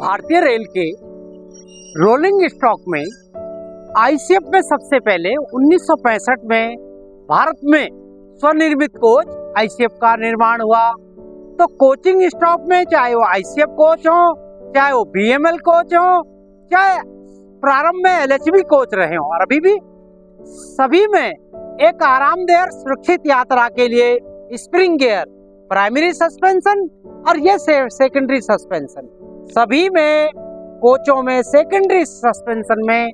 भारतीय रेल के rolling stock में आईसीएफ में सबसे पहले 1965 में भारत में स्वनिर्मित कोच आईसीएफ का निर्माण हुआ। तो कोचिंग स्टॉक में चाहे वो आईसीएफ कोच हो, चाहे वो बीएमएल कोच हो, चाहे प्रारंभ में एलएचबी कोच रहे हो और अभी भी, सभी में एक आरामदेह सुरक्षित यात्रा के लिए स्प्रिंग गियर, प्राइमरी सस्पेंशन और ये सेकेंडरी सस्पेंशन, सभी में कोचों में सेकेंडरी सस्पेंशन में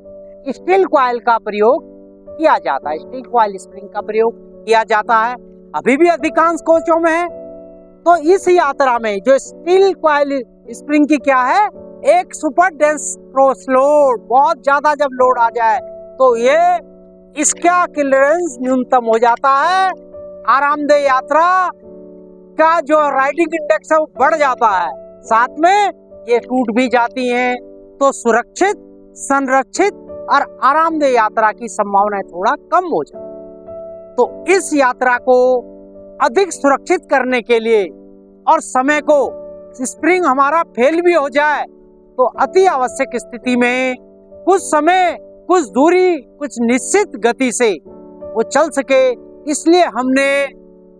स्टील कॉइल का प्रयोग किया जाता है, स्टील कॉइल स्प्रिंग का प्रयोग किया जाता है, अभी भी अधिकांश कोचों में है। तो इस यात्रा में जो स्टील कॉइल स्प्रिंग की क्या है, एक सुपर डेंस क्रॉस लोड, बहुत ज्यादा जब लोड आ जाए तो ये इसका क्लियरेंस न्यूनतम हो जाता है, आरामदेह यात्रा का जो राइडिंग इंडेक्स है वो बढ़ जाता है, साथ में ये टूट भी जाती हैं। तो सुरक्षित, संरक्षित और आरामदेह यात्रा की संभावना थोड़ा कम हो जाती है। तो इस यात्रा को अधिक सुरक्षित करने के लिए और समय को, स्प्रिंग हमारा फेल भी हो जाए तो अति आवश्यक स्थिति में कुछ समय, कुछ दूरी, कुछ निश्चित गति से वो चल सके, इसलिए हमने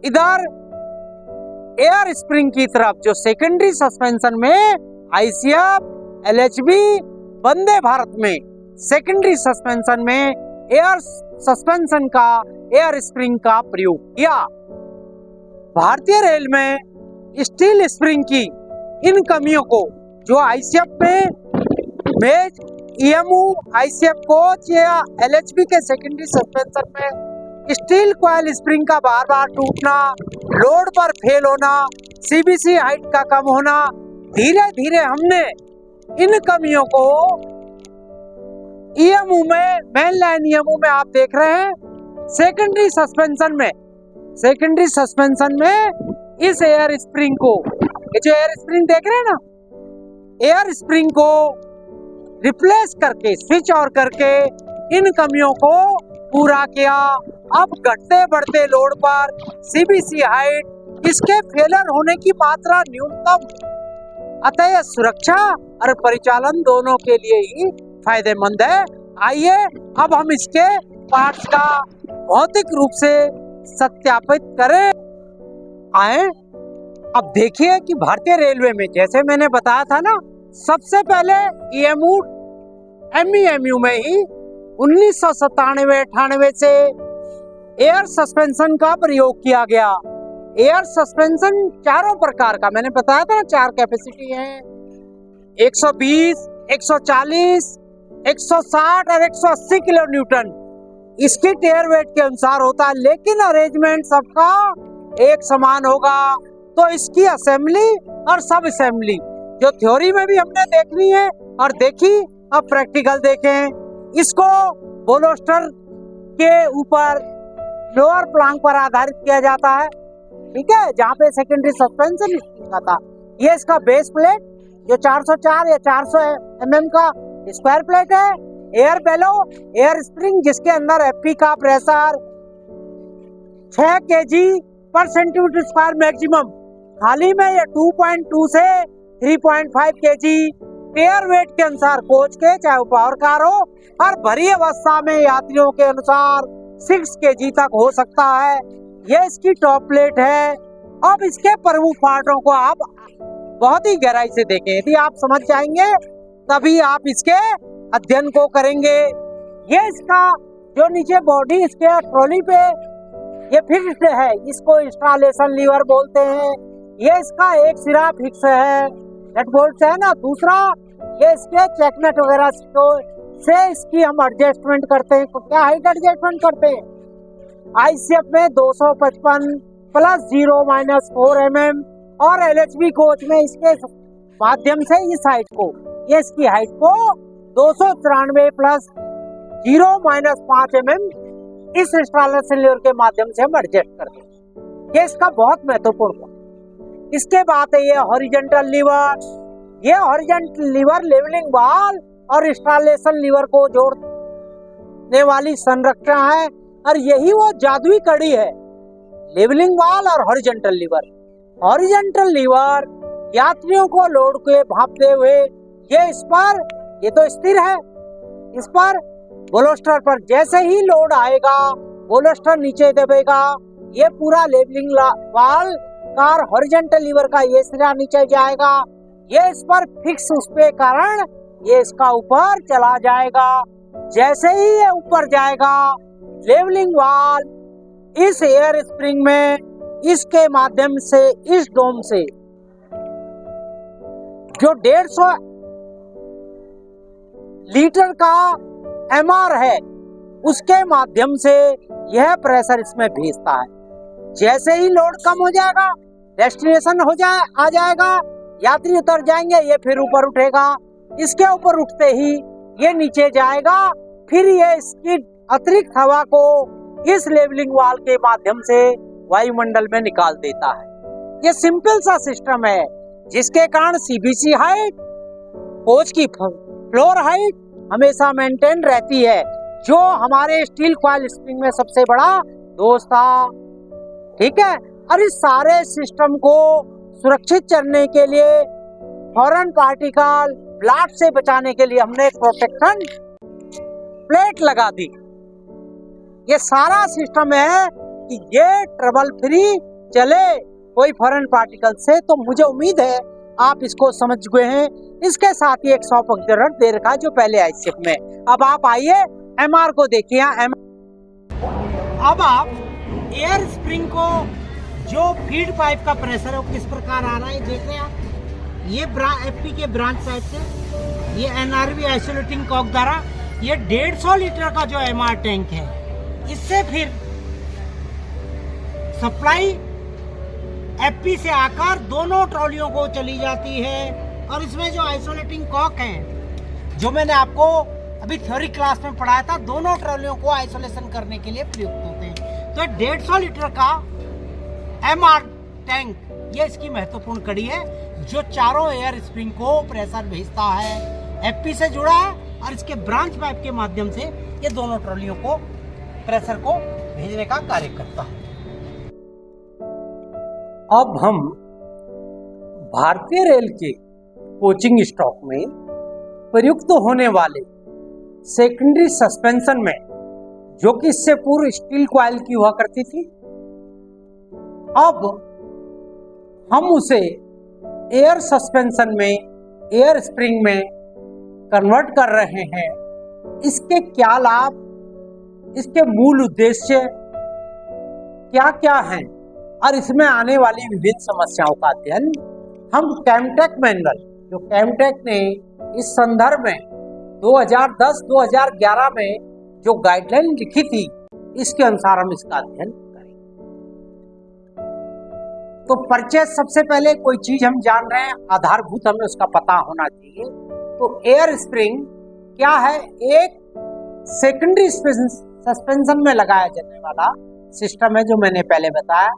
इधर एयर स्प्रिंग की तरफ जो सेकेंडरी सस्पेंशन में आईसीएफ, एलएचबी, वंदे भारत में सेकेंडरी सस्पेंशन में एयर सस्पेंशन का, एयर स्प्रिंग का प्रयोग किया। भारतीय रेल में स्टील स्प्रिंग की इन कमियों को जो आईसीएफ में मेज, ईएमयू, आईसीएफ कोच या एलएचबी के सेकेंडरी सस्पेंशन में स्टील कॉइल स्प्रिंग का बार बार टूटना, लोड पर फेल होना, सीबीसी हाइट का कम होना, धीरे धीरे हमने इन कमियों को ईएमयू में, मेन लाइन ईएमयू में आप देख रहे हैं, सेकेंडरी सस्पेंशन में इस एयर स्प्रिंग को, ये जो एयर स्प्रिंग देख रहे हैं ना, एयर स्प्रिंग को रिप्लेस करके, स्विच ऑन करके इन कमियों को पूरा किया। अब घटते बढ़ते लोड पर सीबीसी हाइट, इसके फेलर होने की मात्रा न्यूनतम, अतः सुरक्षा और परिचालन दोनों के लिए ही फायदेमंद है। आइए अब हम इसके पार्ट्स का भौतिक रूप से सत्यापित करें। आए अब देखिए कि भारतीय रेलवे में, जैसे मैंने बताया था ना, सबसे पहले ईएमयू, एमईएमयू में ही 1997-98 से एयर सस्पेंशन का प्रयोग किया गया। एयर सस्पेंशन चारों प्रकार का, मैंने बताया था ना, 4 कैपेसिटी है, 120, 140, 160 और 180 किलो न्यूटन इसकी टेयर वेट के अनुसार होता है, लेकिन अरेंजमेंट सबका एक समान होगा। तो इसकी असेंबली और सब असेंबली जो थ्योरी में भी हमने देखनी है और देखी, अब प्रैक्टिकल देखें। इसको बोलोस्टर के ऊपर लोअर प्लांक पर आधारित किया जाता है, ठीक है, जहाँ पे सेकेंडरी सस्पेंशन का था। ये इसका बेस प्लेट जो 404 या 400 mm का स्क्वायर प्लेट है। एयर बेलो, एयर स्प्रिंग जिसके अंदर एफपी का प्रेशर 6 kg पर सेंटीमीटर स्क्वायर मैक्सिमम, खाली में ये 2.2 से 3.5 kg। टेयर वेट के अनुसार कोच के, चाहे वो पावर कार हो, और भरी अवस्था में यात्रियों के अनुसार 6 kg तक हो सकता है। ये इसकी टॉप प्लेट है। अब इसके प्रमुख पार्टों को आप बहुत ही गहराई से देखें, यदि आप समझ जाएंगे तभी आप इसके अध्ययन को करेंगे। ये इसका जो नीचे बॉडी इसके ट्रॉली पे ये फिक्स्ड है, इसको इंस्टॉलेशन लीवर बोलते हैं। ये इसका एक सिरा फिक्स है, नट बोल्ट है ना, दूसरा ये इसके चेक नट वगैरह से इसकी हम एडजस्टमेंट करते हैं। क्या हाइट एडजस्टमेंट करते हैं? आईसीएफ में 255 प्लस 0-4 mm और एलएचबी कोच में इसके माध्यम से इस हाइट को, ये इसकी हाइट को 294 प्लस 0-5 mm इस इंस्टॉलेशन लीवर के माध्यम से हम एडजस्ट करते हैं। ये इसका बहुत महत्वपूर्ण है। इसके बाद है ये हॉरिजॉन्टल लीवर। ये हॉरिजॉन्टल लीवर लेवलिंग वाल और इंस्टॉलेशन लीवर को जोड़ने वाली संरचना है, और यही वो जादुई कड़ी है, लेवलिंग वाल और हॉरिजॉन्टल लीवर। हॉरिजॉन्टल लीवर यात्रियों को लोड के भांपते हुए ये इस पर, ये तो स्थिर है, इस पर बोलोस्टर पर जैसे ही लोड आएगा बोलोस्टर नीचे दबेगा, ये पूरा लेवलिंग वाल कार हॉरिजॉन्टल लीवर का ये सिरा नीचे जाएगा, ये इस पर फिक्स उस पे कारण ये इसका ऊपर चला जाएगा। जैसे ही ये ऊपर जाएगा लेवलिंग वाल इस एयर स्प्रिंग में, इसके माध्यम से, इस डोम से जो 150 लीटर का एमआर है उसके माध्यम से यह प्रेशर इसमें भेजता है। जैसे ही लोड कम हो जाएगा, डेस्टिनेशन आ जाएगा, यात्री उतर जाएंगे, ये फिर ऊपर उठेगा, इसके ऊपर उठते ही ये नीचे जाएगा, फिर ये इसकी अतिरिक्त हवा को इस लेवलिंग वाल के माध्यम से वायुमंडल में निकाल देता है। ये सिंपल सा सिस्टम है जिसके कारण सीबीसी हाइट, कोच की फ्लोर हाइट हमेशा मेंटेन रहती है, जो हमारे स्टील कॉइल स्प्रिंग में सबसे बड़ा दोस्त था। ठीक है, और इस सारे सिस्टम को सुरक्षित चलने के लिए, फॉरेन पार्टिकल ब्लास्ट से बचाने के लिए हमने प्रोटेक्शन प्लेट लगा दी। ये सारा सिस्टम है कि ये ट्रबल फ्री चले कोई फॉरेन पार्टिकल से। तो मुझे उम्मीद है आप इसको समझ गए हैं। इसके साथ ही एक सॉफ्ट ऑब्जर्वर दे रखा है जो पहले आई शिप में। अब आप आइए एमआर को देखिए। अब आप एयर स्प्रिंग को जो फीड पाइप का प्रेशर है वो किस प्रकार आ रहा है देख रहे हैं आप। ये एफपी के ब्रांच साइड से, ये एनआरवी आइसोलेटिंग कॉक द्वारा ये 150 लीटर का जो एमआर टैंक है, इससे फिर सप्लाई एफपी से आकर दोनों ट्रॉलियों को चली जाती है। और इसमें जो आइसोलेटिंग कॉक है जो मैंने आपको अभी थ्योरी क्लास में पढ़ाया था, दोनों ट्रॉलियों को आइसोलेशन करने के लिए प्रयुक्त होते हैं। तो 150 लीटर का एमआर टैंक ये इसकी महत्वपूर्ण कड़ी है जो चारों एयर स्प्रिंग को प्रेशर भेजता है, एफपी से जुड़ा है और इसके ब्रांच पाइप के माध्यम से ये दोनों ट्रॉलियों को प्रेशर को भेजने का कार्य करता है। अब हम भारतीय रेल के कोचिंग स्टॉक में प्रयुक्त होने वाले सेकेंडरी सस्पेंशन में, जो कि इससे पूर्व स्टील कॉइल की हुआ करती थी, अब हम उसे एयर सस्पेंशन में, एयर स्प्रिंग में कन्वर्ट कर रहे हैं। इसके क्या लाभ, इसके मूल उद्देश्य क्या क्या हैं और इसमें आने वाली विभिन्न समस्याओं का अध्ययन हम कैमटेक मैनुअल, जो कैमटेक ने इस संदर्भ में 2010-2011 में जो गाइडलाइन लिखी थी, इसके अनुसार हम इसका अध्ययन करेंगे। तो परिचय, सबसे पहले कोई चीज हम जान रहे हैं, आधारभूत हमें उसका पता होना चाहिए। तो एयर स्प्रिंग क्या है? एक सेकेंडरी सस्पेंशन में लगाया जाने वाला सिस्टम है जो मैंने पहले बताया,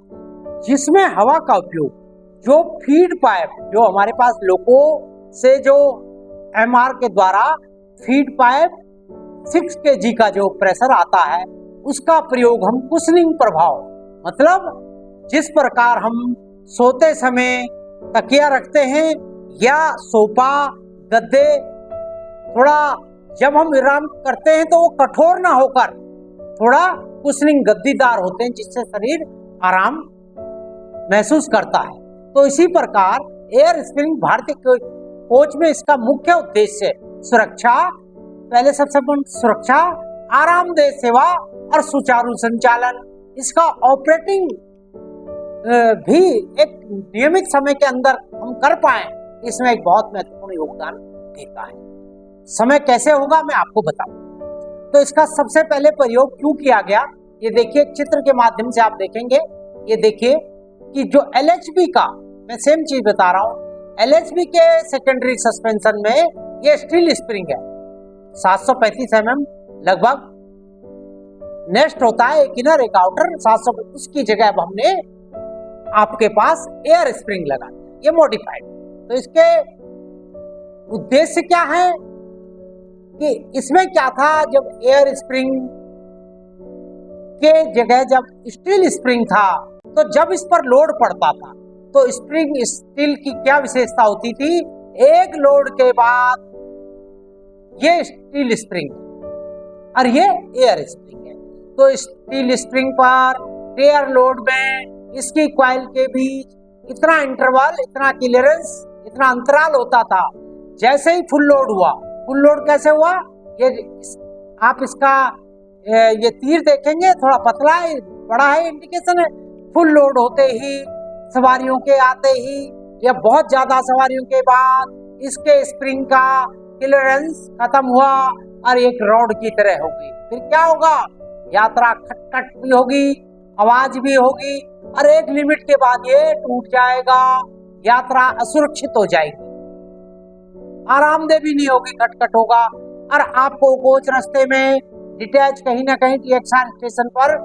जिसमें हवा का उपयोग जो फीड पाइप, जो हमारे पास लोको से जो एमआर के द्वारा फीड पाइप 6 kg का जो प्रेशर आता है, उसका प्रयोग हम कुशनिंग प्रभाव, मतलब जिस प्रकार हम सोते समय तकिया रखते हैं या सोफा गद्दे, थोड़ा जब हम विराम करते हैं तो वो कठोर ना होकर थोड़ा कुशनिंग गद्दीदार होते हैं, जिससे शरीर आराम महसूस करता है। तो इसी प्रकार एयर स्प्रिंग भारतीय कोच में इसका मुख्य उद्देश्य सुरक्षा, पहले सबसे सुरक्षा, आरामदेह सेवा और सुचारू संचालन। इसका ऑपरेटिंग भी एक नियमित समय के अंदर हम कर पाए, इसमें एक बहुत महत्वपूर्ण योगदान देता है। समय कैसे होगा मैं आपको बताऊं। तो इसका सबसे पहले प्रयोग क्यों किया गया, ये देखिए चित्र के माध्यम से आप देखेंगे। ये देखिए कि जो LHB का, मैं सेम चीज बता रहा हूँ, LHB के सेकेंडरी सस्पेंशन में ये स्टील स्प्रिंग है, 735 mm लगभग नेक्स्ट होता है, एक इनर एक आउटर 700, उसकी जगह अब हमने आपके पास एयर स्प्रिंग लगा, ये मॉडिफाइड। तो इसके उद्देश्य क्या है कि इसमें क्या था, जब एयर स्प्रिंग के जगह जब स्टील स्प्रिंग था, तो जब इस पर लोड पड़ता था तो स्प्रिंग स्टील की क्या विशेषता होती थी, एक लोड के बाद ये स्टील स्प्रिंग और ये एयर स्प्रिंग है। तो स्टील स्प्रिंग पर टेयर लोड में इसकी कॉइल के बीच इतना इंटरवल, इतना क्लियरेंस, इतना अंतराल होता था। जैसे ही फुल लोड हुआ, फुल लोड कैसे हुआ, ये आप इसका ये तीर देखेंगे, थोड़ा पतला है, बड़ा है, इंडिकेशन है। फुल लोड होते ही, सवारियों के आते ही या बहुत ज्यादा सवारियों के बाद इसके स्प्रिंग का क्लियरेंस खत्म हुआ और एक रॉड की तरह होगी। फिर क्या होगा, यात्रा खटखट भी होगी, आवाज भी होगी और एक लिमिट के बाद ये टूट जाएगा, यात्रा असुरक्षित हो जाएगी, आरामदेह भी नहीं होगी, खटखट होगा और आपको कोच रास्ते में डिटैच कहीं ना कहीं टीएक्सआर स्टेशन पर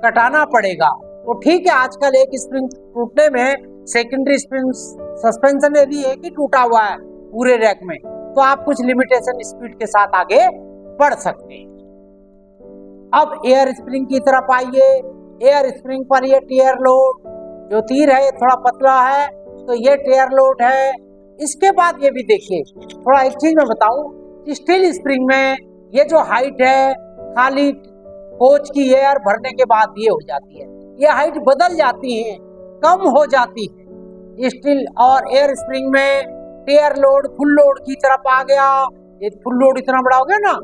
कटाना पड़ेगा। तो ठीक है, आजकल एक स्प्रिंग टूटने में सेकेंडरी स्प्रिंग सस्पेंशन यदि एक ही टूटा हुआ है पूरे रैक में, तो आप कुछ लिमिटेशन स्पीड के साथ आगे बढ़ सकते हैं। अब एयर स्प्रिंग की तरफ आइए। एयर स्प्रिंग पर ये टेयर लोड, जो तीर है ये थोड़ा पतला है, तो ये टेयर लोड है। इसके बाद ये भी देखिए, थोड़ा एक चीज मैं बताऊं, स्टील स्प्रिंग में ये जो हाइट है खाली कोच की एयर भरने के बाद ये हो जाती है, ये हाइट बदल जाती है, कम हो जाती है। स्टील और एयर स्प्रिंग में टेयर लोड फुल लोड की तरफ आ गया, ये फुल लोड इतना बड़ा हो गया ना,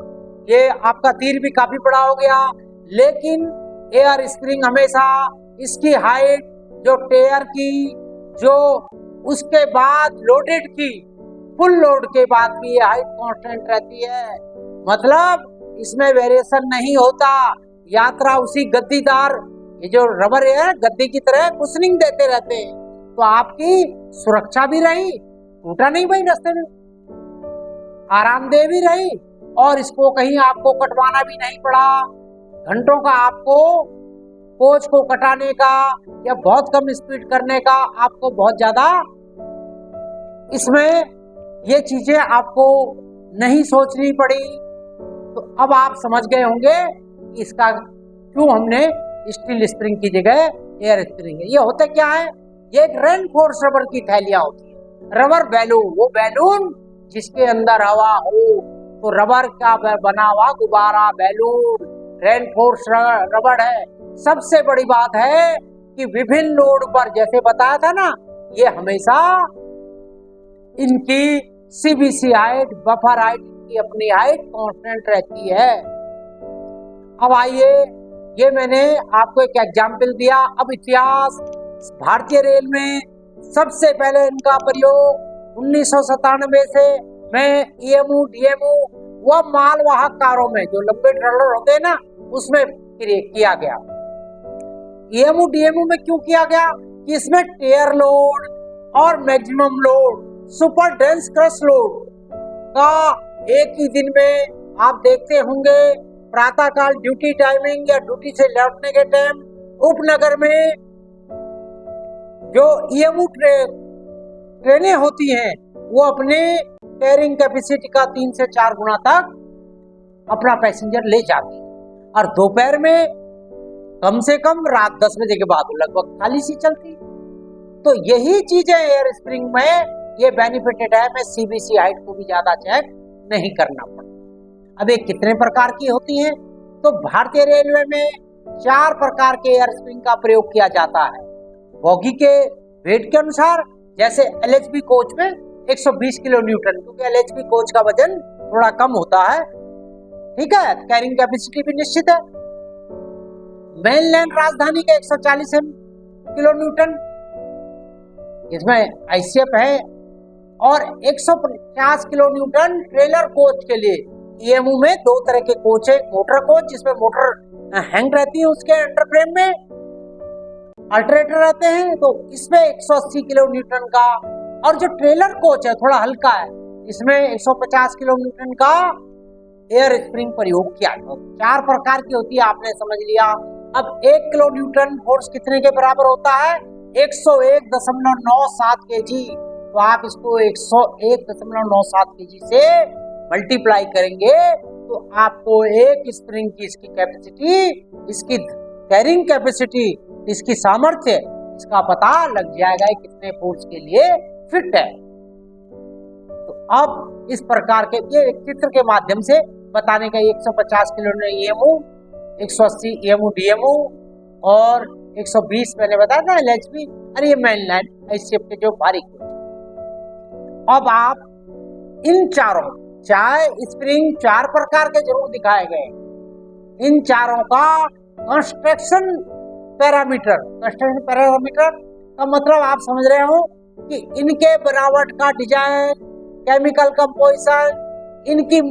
ये आपका तीर भी काफी बड़ा हो गया। लेकिन एयर स्प्रिंग हमेशा इसकी हाइट जो टेयर की, जो उसके बाद लोडेड की, फुल लोड के बाद भी ये हाइट कांस्टेंट रहती है, मतलब इसमें वेरिएशन नहीं होता। यात्रा उसी गद्दीदार, ये जो रबर है गद्दी की तरह कुशनिंग देते रहते हैं, तो आपकी सुरक्षा भी रही, टूटा नहीं भाई रास्ते में, आरामदेह भी रही और इसको कहीं आपको कटवाना भी नहीं पड़ा। घंटों का आपको कोच को कटाने का या बहुत कम स्पीड करने का आपको बहुत ज्यादा इसमें ये चीजें आपको नहीं सोचनी पड़ी। तो अब आप समझ गए होंगे कि इसका क्यों हमने स्टील स्प्रिंग की जगह एयर स्प्रिंग है। ये होता क्या है, ये एक रेनफोर्स रबर की थैलियां होती है, रबर बैलून, वो बैलून जिसके अंदर हवा हो, तो रबर का बना हुआ गुब्बारा बैलून रेनफोर्स रबर है। सबसे बड़ी बात है कि विभिन्न लोड पर, जैसे बताया था ना, ये हमेशा इनकी सीबीसी हाइट, बफर हाइट की अपनी हाइट कांस्टेंट रहती है। अब आइए, ये मैंने आपको एक एग्जाम्पल दिया। अब इतिहास, भारतीय रेल में सबसे पहले इनका प्रयोग 1997 से में ईएमयू डीएमयू व मालवाहक कारों में, जो लंबे ट्रेलर होते हैं ना, उसमें किया गया। ईएमयू डीएमयू में क्यों किया गया कि इसमें टेयर लोड और maximum load, super dense crush load का एक ही दिन में आप देखते होंगे। प्रातःकाल ड्यूटी टाइमिंग या ड्यूटी से लौटने के टाइम उपनगर में जो ईएमयू ट्रेनें होती हैं, वो अपने कैरिंग कैपेसिटी का 3 से 4 गुना तक अपना पैसेंजर ले जाती है और दोपहर में कम से कम रात 10 बजे के बाद लगभग खाली सी चलती। तो यही चीजें एयर स्प्रिंग में ये बेनिफिटेड है, मैं सीबीसी हाइट को भी ज्यादा चेक नहीं करना पड़ता। अब ये कितने प्रकार की होती हैं, तो भारतीय रेलवे में 4 प्रकार के एयर स्प्रिंग का प्रयोग किया जाता है बोगी के वेट के अनुसार। जैसे एलएचबी कोच में 120 किलो न्यूटन, क्योंकि एलएचबी कोच का वजन थोड़ा कम होता है, ठीक है, कैरिंग कैपेसिटी भी निश्चित है। मेनलैंड राजधानी का 140 किलो न्यूटन, इसमें आईसीएफ है, और 150 किलो न्यूटन ट्रेलर कोच के लिए। ईएमयू में 2 तरह के कोच है, मोटर कोच जिसमें मोटर हैंग रहती है उसके अंडर फ्रेम में, अल्टरनेटर रहते हैं, तो इसमें 180 किलो न्यूटन का, और जो ट्रेलर कोच है थोड़ा हल्का है, इसमें 150 किलो न्यूटन का एयर स्प्रिंग प्रयोग किया। 4 प्रकार की होती है, आपने समझ लिया। अब 1 किलो न्यूटन फोर्स कितने के बराबर होता है, 101.97 केजी। तो आप इसको 101.97 केजी से मल्टीप्लाई करेंगे तो आपको एक स्प्रिंग की इसकी कैपेसिटी, इसकी कैरिंग कैपेसिटी, इसकी सामर्थ्य, इसका पता लग जाएगा कितने फोर्स के लिए फिट है। अब इस प्रकार के ये एक चित्र के माध्यम से बताने का 150 किलो ईएमओ, 180 ईएमओ डीएमओ और 120 मैंने बताया था एलएचबी, और ये मेन लाइन आईसीएफ के जो बारीक होते हैं। अब आप इन चारों, चाहे स्प्रिंग 4 प्रकार के जरूर दिखाए गए, इन चारों का कंस्ट्रक्शन पैरामीटर का मतलब आप समझ रहे हो कि इनके बनावट का डिजाइन, केमिकल कंपोजिशन, इनकी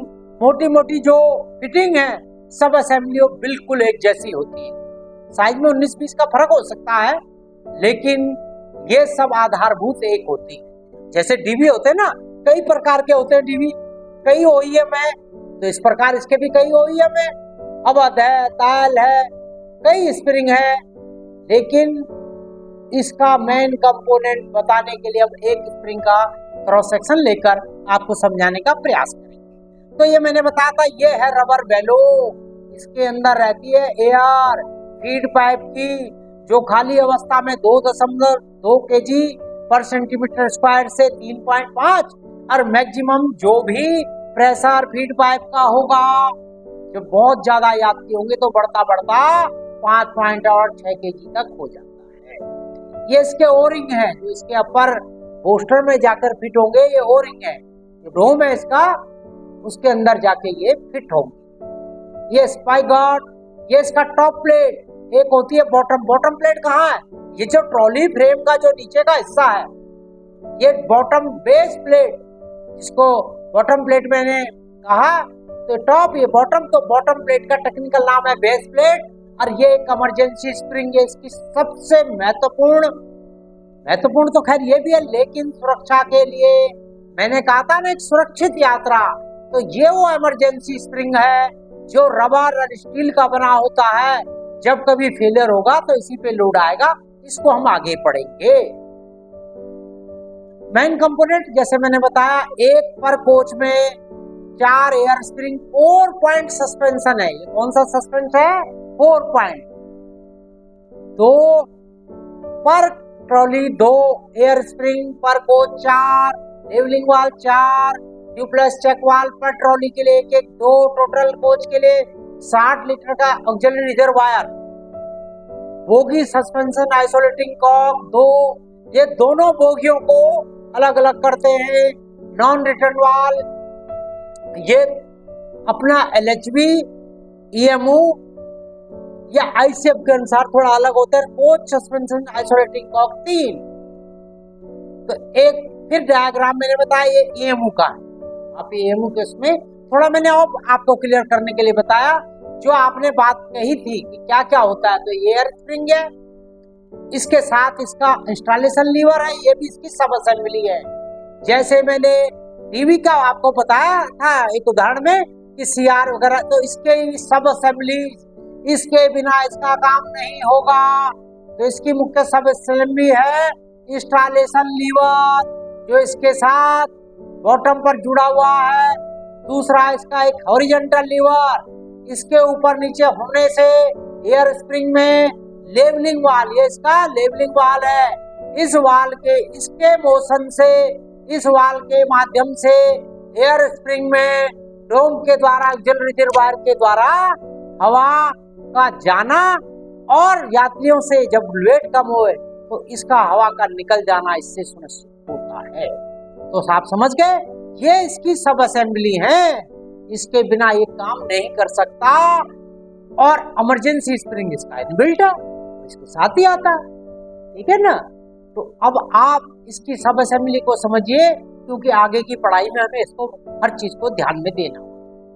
मोटी मोटी जो फिटिंग है, सब असेंबलियों बिल्कुल एक जैसी होती है। साइज में 19-20 का फर्क हो सकता है, लेकिन ये सब आधारभूत एक होती है। जैसे डीवी होते हैं ना, कई प्रकार के होते हैं डीवी, कई ओईएम है, तो इस प्रकार इसके भी कई ओईएम है, अवध है, ताल है, कई स्प्रिंग है, लेकिन इसका मेन कंपोनेंट बताने के लिए अब एक स्प्रिंग का क्रॉस सेक्शन लेकर आपको समझाने का प्रयास करेंगे। तो ये मैंने बताया था, ये है रबर बेलो, इसके अंदर रहती है एयर फीड पाइप की, जो खाली अवस्था में 2.2 kg पर सेंटीमीटर स्क्वायर से 3.5, और मैक्सिमम जो भी प्रेशर फीड पाइप का होगा, जो बहुत ज्यादा यात्री होंगे तो बढ़ता बढ़ता 5.6 kg तक हो जाता है। ये इसके ओरिंग है, जो इसके अपर पोस्टर में जाकर फिट होंगे, ये ओरिंग है, जो डोम है इसका, उसके अंदर जाके ये फिट होंगे। ये स्पाइक गार्ड, ये इसका टॉप प्लेट, एक होती है बॉटम। बॉटम प्लेट कहाँ है? ये जो ट्रॉली फ्रेम का जो नीचे का हिस्सा है, ये बॉटम बेस प्लेट, जिसको बॉटम प्लेट मैंने कहा, तो टॉप ये बॉटम, तो बॉटम प्लेट का टेक्निकल नाम है बेस प्लेट, और ये एक इमरजेंसी स्प्रिंग है, इसकी सबसे महत्वपूर्ण तो खैर ये भी है, लेकिन सुरक्षा के लिए मैंने कहा था ना, एक सुरक्षित यात्रा, तो ये वो इमरजेंसी स्प्रिंग है जो रबर और स्टील का बना होता है। जब कभी फेलियर होगा तो इसी पे लोड आएगा, इसको हम आगे पढ़ेंगे। मेन कंपोनेंट जैसे मैंने बताया, एक पर कोच में 4 एयर स्प्रिंग 4 पॉइंट सस्पेंशन है। ये कौन सा सस्पेंशन है? 4 पॉइंट। 2 पर ट्रॉली 2 एयर स्प्रिंग पर कोच 4, लेवलिंग वाल 4, ट्यूबलेस चेक वाल पर ट्रॉली के लिए 1, 2 टोटल कोच के लिए 60 लीटर का auxiliary reservoir, bogie suspension isolating cock 2, ये दोनों बोगियों को अलग अलग करते हैं। नॉन रिटर्न वाल, ये अपना एलएचबी, ईएमओ या आईसीएफ के अनुसार थोड़ा अलग होता है। Coach suspension isolating cock 3। तो एक फिर डायग्राम मैंने बताया, ये ईएमओ का, आप ईएमओ के उसमें थोड़ा मैंने आपको क्लियर करने के लिए बताया, जो आपने बात कही थी कि क्या क्या होता है। तो ये एयर स्प्रिंग है, इसके साथ इसका इंस्टॉलेशन लीवर है, ये भी इसकी सब असेंबली है। जैसे मैंने टीवी का आपको बताया था एक उदाहरण में कि सीआर वगैरह, तो इसके सब असेंबली, इसके बिना इसका काम नहीं होगा। तो इसकी मुख्य सब असेंबली है इंस्टॉलेशन लीवर, जो इसके साथ बॉटम पर जुड़ा हुआ है। दूसरा इसका एक हॉरिजॉन्टल लीवर, इसके ऊपर नीचे होने से एयर स्प्रिंग में लेवलिंग वाल, ये इसका लेवलिंग वाल है। इस वाल के, इसके मोशन से, इस वाल के माध्यम से एयर स्प्रिंग में डोम के द्वारा, ऑक्सिलरी रिजर्वायर के द्वारा हवा का जाना, और यात्रियों से जब वेट कम होए तो इसका हवा का निकल जाना इससे सुनिश्चित होता है। तो आप समझ गए, ये इसकी सब असेंबली है, इसके बिना ये काम नहीं कर सकता। और इमरजेंसी स्प्रिंग इसका इनबिल्ट है, इसको साथ ही आता है, ठीक है ना। तो अब आप इसकी सब असेंबली को समझिए, क्योंकि आगे की पढ़ाई में हमें इसको हर चीज को ध्यान में देना,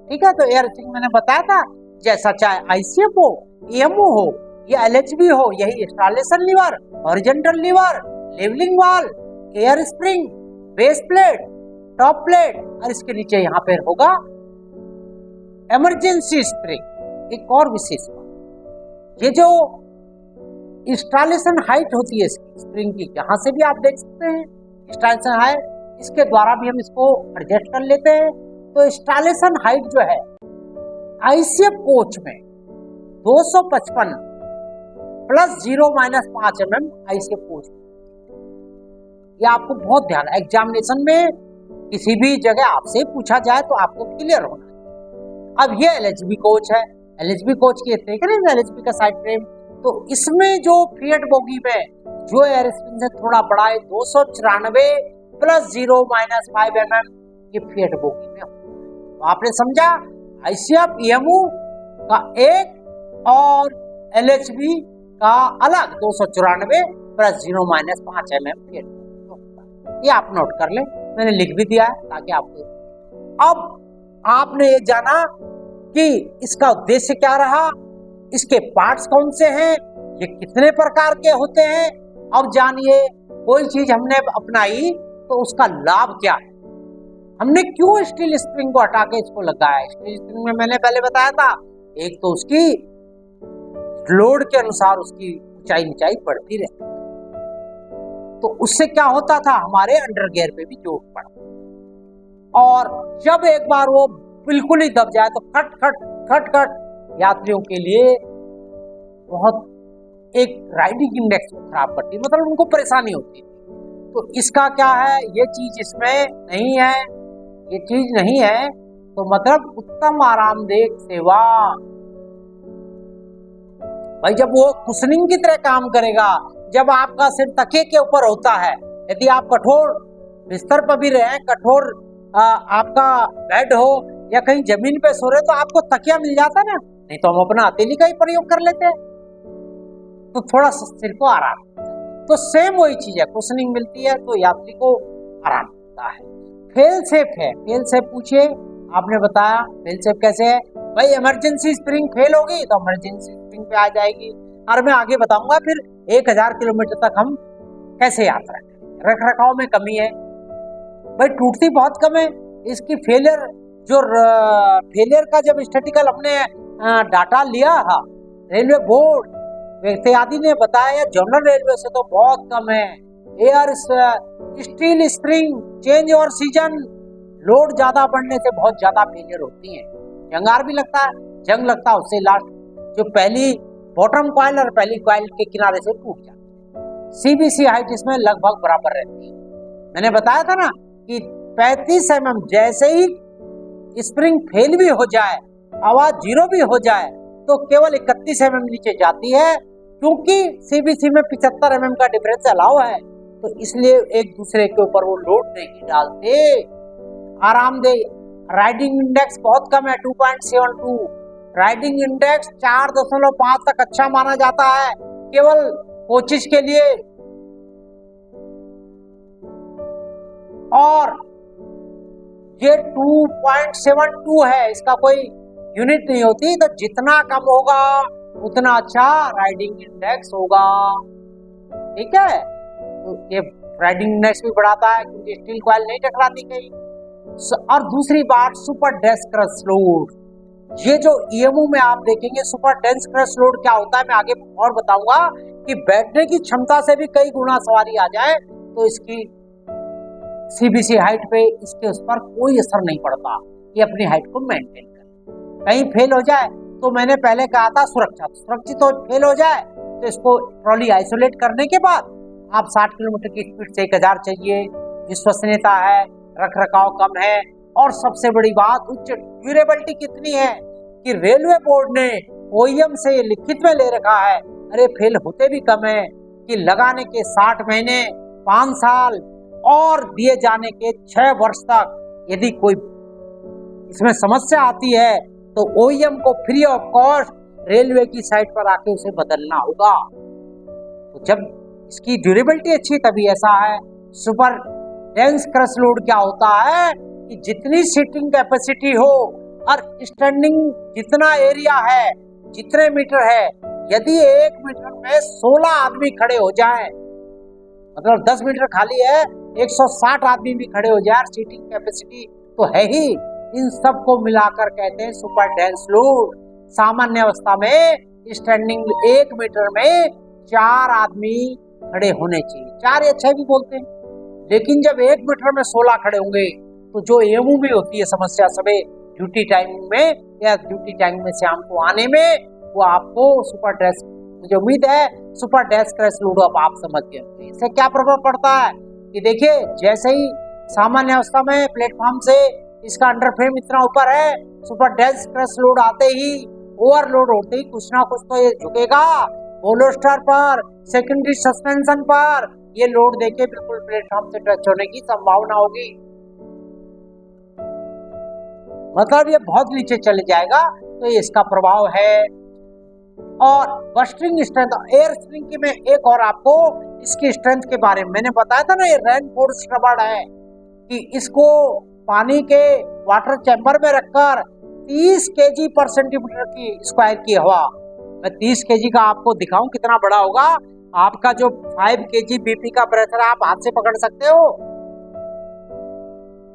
ठीक है। तो एयर स्प्रिंग मैंने बताया था, जैसा चाहे आईसीएफ हो, ईएमओ हो या एलएचबी हो, यही installation lever, horizontal lever, levelling valve, air spring, base plate, top plate, और इसके नीचे यहाँ पे होगा इमरजेंसी स्प्रिंग। एक और विशेष बात, ये जो इंस्टॉलेशन हाइट होती है इसकी स्प्रिंग की, यहाँ से भी आप देख सकते हैं इंस्टॉलेशन हाइट, इसके द्वारा भी हम इसको एडजस्ट कर लेते हैं। तो इंस्टॉलेशन हाइट जो है आईसीएफ कोच में 255 प्लस 0-5 mm आईसीएफ कोच में, ये आपको बहुत ध्यान है। एग्जामिनेशन में किसी भी जगह आपसे पूछा जाए तो आपको क्लियर होना चाहिए। अब ये LHB कोच है, LHB कोच की LHB का साइड फ्रेम, तो इसमें जो फिएट बोगी में जो एयर स्प्रिंग से थोड़ा बड़ा है 294 + 0 - 5 mm ये फिएट बोगी में। तो आपने समझा ICF EMU का एक और LHB का अलग 294 + 0 - 5 mm फिएट। ये आप नोट कर ले, मैंने लिख भी दिया है ताकि आपको। अब आपने ये जाना कि इसका उद्देश्य क्या रहा, इसके पार्ट्स कौन से हैं, ये कितने प्रकार के होते हैं। अब जानिए कोई चीज हमने अपनाई तो उसका लाभ क्या है। हमने क्यों स्टील स्प्रिंग को हटा के इसको लगाया। स्टील स्प्रिंग में मैंने पहले बताया था, एक तो उसकी लोड के अनुसार उसकी ऊंचाई नीचाई बढ़ती रहती, तो उससे क्या होता था, हमारे अंडर गियर पे भी जोर पड़ा, और जब एक बार वो बिल्कुल ही दब जाए तो खट खट खट खट यात्रियों के लिए बहुत एक राइडिंग इंडेक्स को खराब करती, मतलब उनको परेशानी होती। तो इसका क्या है, ये चीज इसमें नहीं है, ये चीज नहीं है, तो मतलब उत्तम आरामदेह सेवा। भाई जब वो कुशनिंग की तरह काम करेगा, जब आपका सिर तकिए के ऊपर होता है, यदि आप कठोर बिस्तर पर भी रहे, कठोर आपका बेड हो या कहीं जमीन पे सो रहे, तो आपको तकिया मिल जाता ना, नहीं तो हम अपना हथेली का ही प्रयोग कर लेते हैं, तो थोड़ा सिर को आराम। तो सेम वही चीज है, कुशनिंग मिलती है तो यात्री को आराम मिलता है। फेल सेफ है, फेल सेफ पूछिए, आपने बताया फेल सेफ कैसे है। भाई इमरजेंसी स्प्रिंग फेल होगी तो इमरजेंसी स्प्रिंग पे आ जाएगी, और मैं आगे बताऊंगा फिर 1000 किलोमीटर तक हम कैसे यात्रा करें। रख रखाव में कमी है, भाई टूटती बहुत कम है इसकी। फेलियर जो फेलियर का जब स्टैटिकल हमने डाटा लिया है, रेलवे बोर्ड इत्यादि ने बताया, जनरल रेलवे से तो बहुत कम है। एयर स्टील स्प्रिंग चेंज और सीजन, लोड ज्यादा बढ़ने से बहुत ज्यादा फेलियर होती है, जंगार भी लगता है, जंग लगता है, उससे लास्ट जो पहली बॉटम कॉइल और पहली कॉइल के किनारे से टूट जाती है। CBC हाइट इसमें लगभग बराबर रहती है। मैंने बताया था ना कि 35 mm जैसे ही स्प्रिंग फेल भी हो जाए, आवाज जीरो भी हो जाए, तो केवल 31 mm नीचे जाती है, क्योंकि CBC में 75 mm का डिफरेंस अलाउ है, तो इसलिए एक दूसरे के ऊपर वो लोड नहीं डालते। आरामदेह राइडिंग इंडेक्स बहुत कम है, 2.72। राइडिंग इंडेक्स 4.5 तक अच्छा माना जाता है केवल कोचिज के लिए, और ये 2.72 है, इसका कोई यूनिट नहीं होती, तो जितना कम होगा उतना अच्छा राइडिंग इंडेक्स होगा। ठीक है, तो ये राइडिंग इंडेक्स भी बढ़ाता है क्योंकि स्टील कॉइल नहीं टकराती कहीं। और दूसरी बात, सुपर डेंस क्रश लोड, ये जो EMU में आप देखेंगे सुपर डेंस क्रश लोड क्या होता है, मैं आगे और बताऊंगा कि बैठने की क्षमता से भी कई गुना सवारी आ जाए तो इसकी CBC हाइट पे इसके उस पर कोई असर नहीं पड़ता, ये अपनी हाइट को मेंटेन करे। कहीं फेल हो जाए तो मैंने पहले कहा था सुरक्षित हो, फेल हो जाए तो इसको ट्रॉली आइसोलेट करने के बाद आप 60 किलोमीटर की स्पीड से 1000 चाहिए, विश्वसनीयता है, रख रखाव कम है, और सबसे बड़ी बात उच्च ड्यूरेबिलिटी कितनी है कि रेलवे बोर्ड ने OEM से लिखित में ले रखा है, अरे फेल होते भी कम है कि लगाने के 60 महीने 5 साल और दिए जाने के 6 वर्ष तक। यदि कोई इसमें समस्या आती है तो OEM को फ्री ऑफ कॉस्ट रेलवे की साइट पर आके उसे बदलना होगा। तो जब इसकी ड्यूरेबिलिटी अच्छी तभी ऐसा है। सुपर डेंस क्रश लोड क्या होता है कि जितनी सीटिंग कैपेसिटी हो और स्टैंडिंग जितना एरिया है, जितने मीटर है, यदि 1 मीटर में 16 आदमी खड़े हो जाएं, मतलब 10 मीटर खाली है, 160 आदमी भी खड़े हो जाए, सीटिंग कैपेसिटी तो है ही, इन सब को मिलाकर कहते हैं सुपर डेंस लोड। सामान्य अवस्था में स्टैंडिंग 1 मीटर में 4 आदमी खड़े होने चाहिए, 4 या 6 भी बोलते हैं, लेकिन जब 1 मीटर में 16 खड़े होंगे तो जो EMU में होती है समस्या सबे ड्यूटी टाइम में या ड्यूटी टाइम में शाम को आने में, वो आपको सुपर डेंस, मुझे उम्मीद है सुपर डेंस क्रश लोड अब आप समझ गए। इससे क्या प्रभाव पड़ता है कि देखिए, जैसे ही सामान्य अवस्था में प्लेटफॉर्म से इसका अंडर फ्रेम इतना ऊपर है, सुपर डेंस क्रश लोड आते ही, ओवरलोड होते ही कुछ ना कुछ तो ये झुकेगा। बोलोस्टर पर, सेकेंडरी सस्पेंशन पर ये लोड देके बिल्कुल प्लेटफॉर्म से टच होने की संभावना होगी, मतलब ये बहुत नीचे चले जाएगा, तो ये इसका प्रभाव है। और बस्टिंग स्ट्रेंथ, एयर स्प्रिंग की मैं एक और आपको इसकी स्ट्रेंथ के बारे में मैंने बताया था ना, ये रेनफोर्स्ड रबर है कि इसको पानी के वाटर चैम्बर में रखकर 30 केजी पर सेंटीमीटर की स्क्वायर की हवा, मैं 30 केजी का आपको दिखाऊं कितना बड़ा होगा। आपका जो 5 केजी बीपी का प्रेशर आप हाथ से पकड़ सकते हो,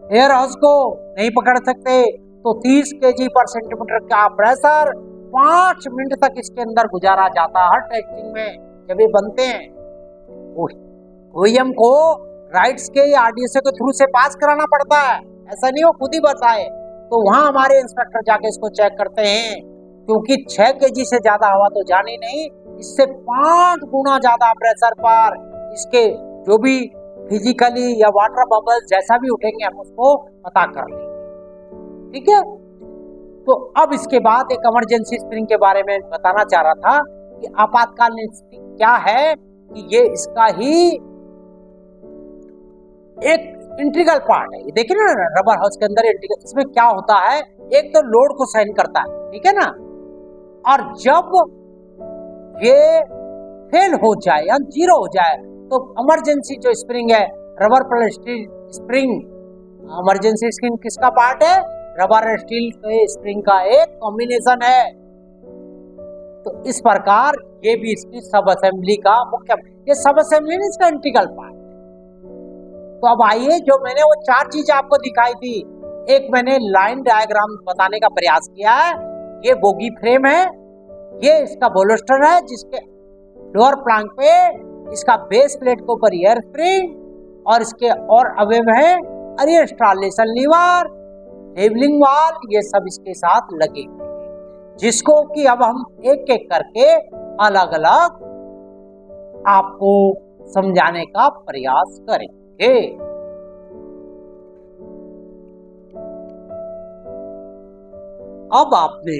एयर हाउस को नहीं पकड़ सकते, तो 30 केजी पर सेंटीमीटर का प्रेशर 5 मिनट तक इसके अंदर गुजारा जाता है। हर टेस्टिंग में जब ये बनते हैं ओईएम को राइट्स के या आरडीएसए के थ्रू से पास कराना पड़ता है, ऐसा नहीं वो खुद ही बताए, तो वहां हमारे इंस्पेक्टर जाके इसको चेक करते हैं, क्योंकि 6 केजी से ज्यादा हवा तो जानी नहीं, इससे 5 गुना ज्यादा प्रेशर पर इसके जो भी फिजिकली या वाटर बबल्स जैसा भी उठेंगे हम उसको पता कर लेंगे, ठीक है। तो अब इसके बाद एक इमरजेंसी स्प्रिंग के बारे में बताना चाह रहा था कि आपातकालीन स्प्रिंग क्या है, कि ये इसका ही एक इंटीग्रल पार्ट है। ये देखिए ना रबर हाउस के अंदर इंटीग्रल, इसमें क्या होता है, एक तो लोड को सहन करता है, ठीक है ना, और जब ये फेल हो जाए या जीरो हो जाए तो इमरजेंसी जो स्प्रिंग है, rubber plus steel spring, emergency spring किसका पार्ट है, रबर और स्टील के स्प्रिंग का एक कॉम्बिनेशन है। तो इस प्रकार ये भी इसकी सब असेंबली का मुख्य, ये सब असेंबली नहीं, इसका इंटीग्रल पार्ट। तो अब आइए, जो मैंने वो 4 चीज आपको दिखाई थी, एक मैंने लाइन डायग्राम बताने का प्रयास किया है, ये बोगी फ्रेम है, ये इसका बोलोस्टर है जिसके लोअर प्लांक पे इसका बेस प्लेट के ऊपर एयर स्प्रिंग, और इसके और अवयव है अरे इंस्टॉलेशन लीवर, लेवलिंग वाल, ये सब इसके साथ लगे, जिसको कि अब हम एक एक करके अलग अलग आपको समझाने का प्रयास करेंगे। अब आपने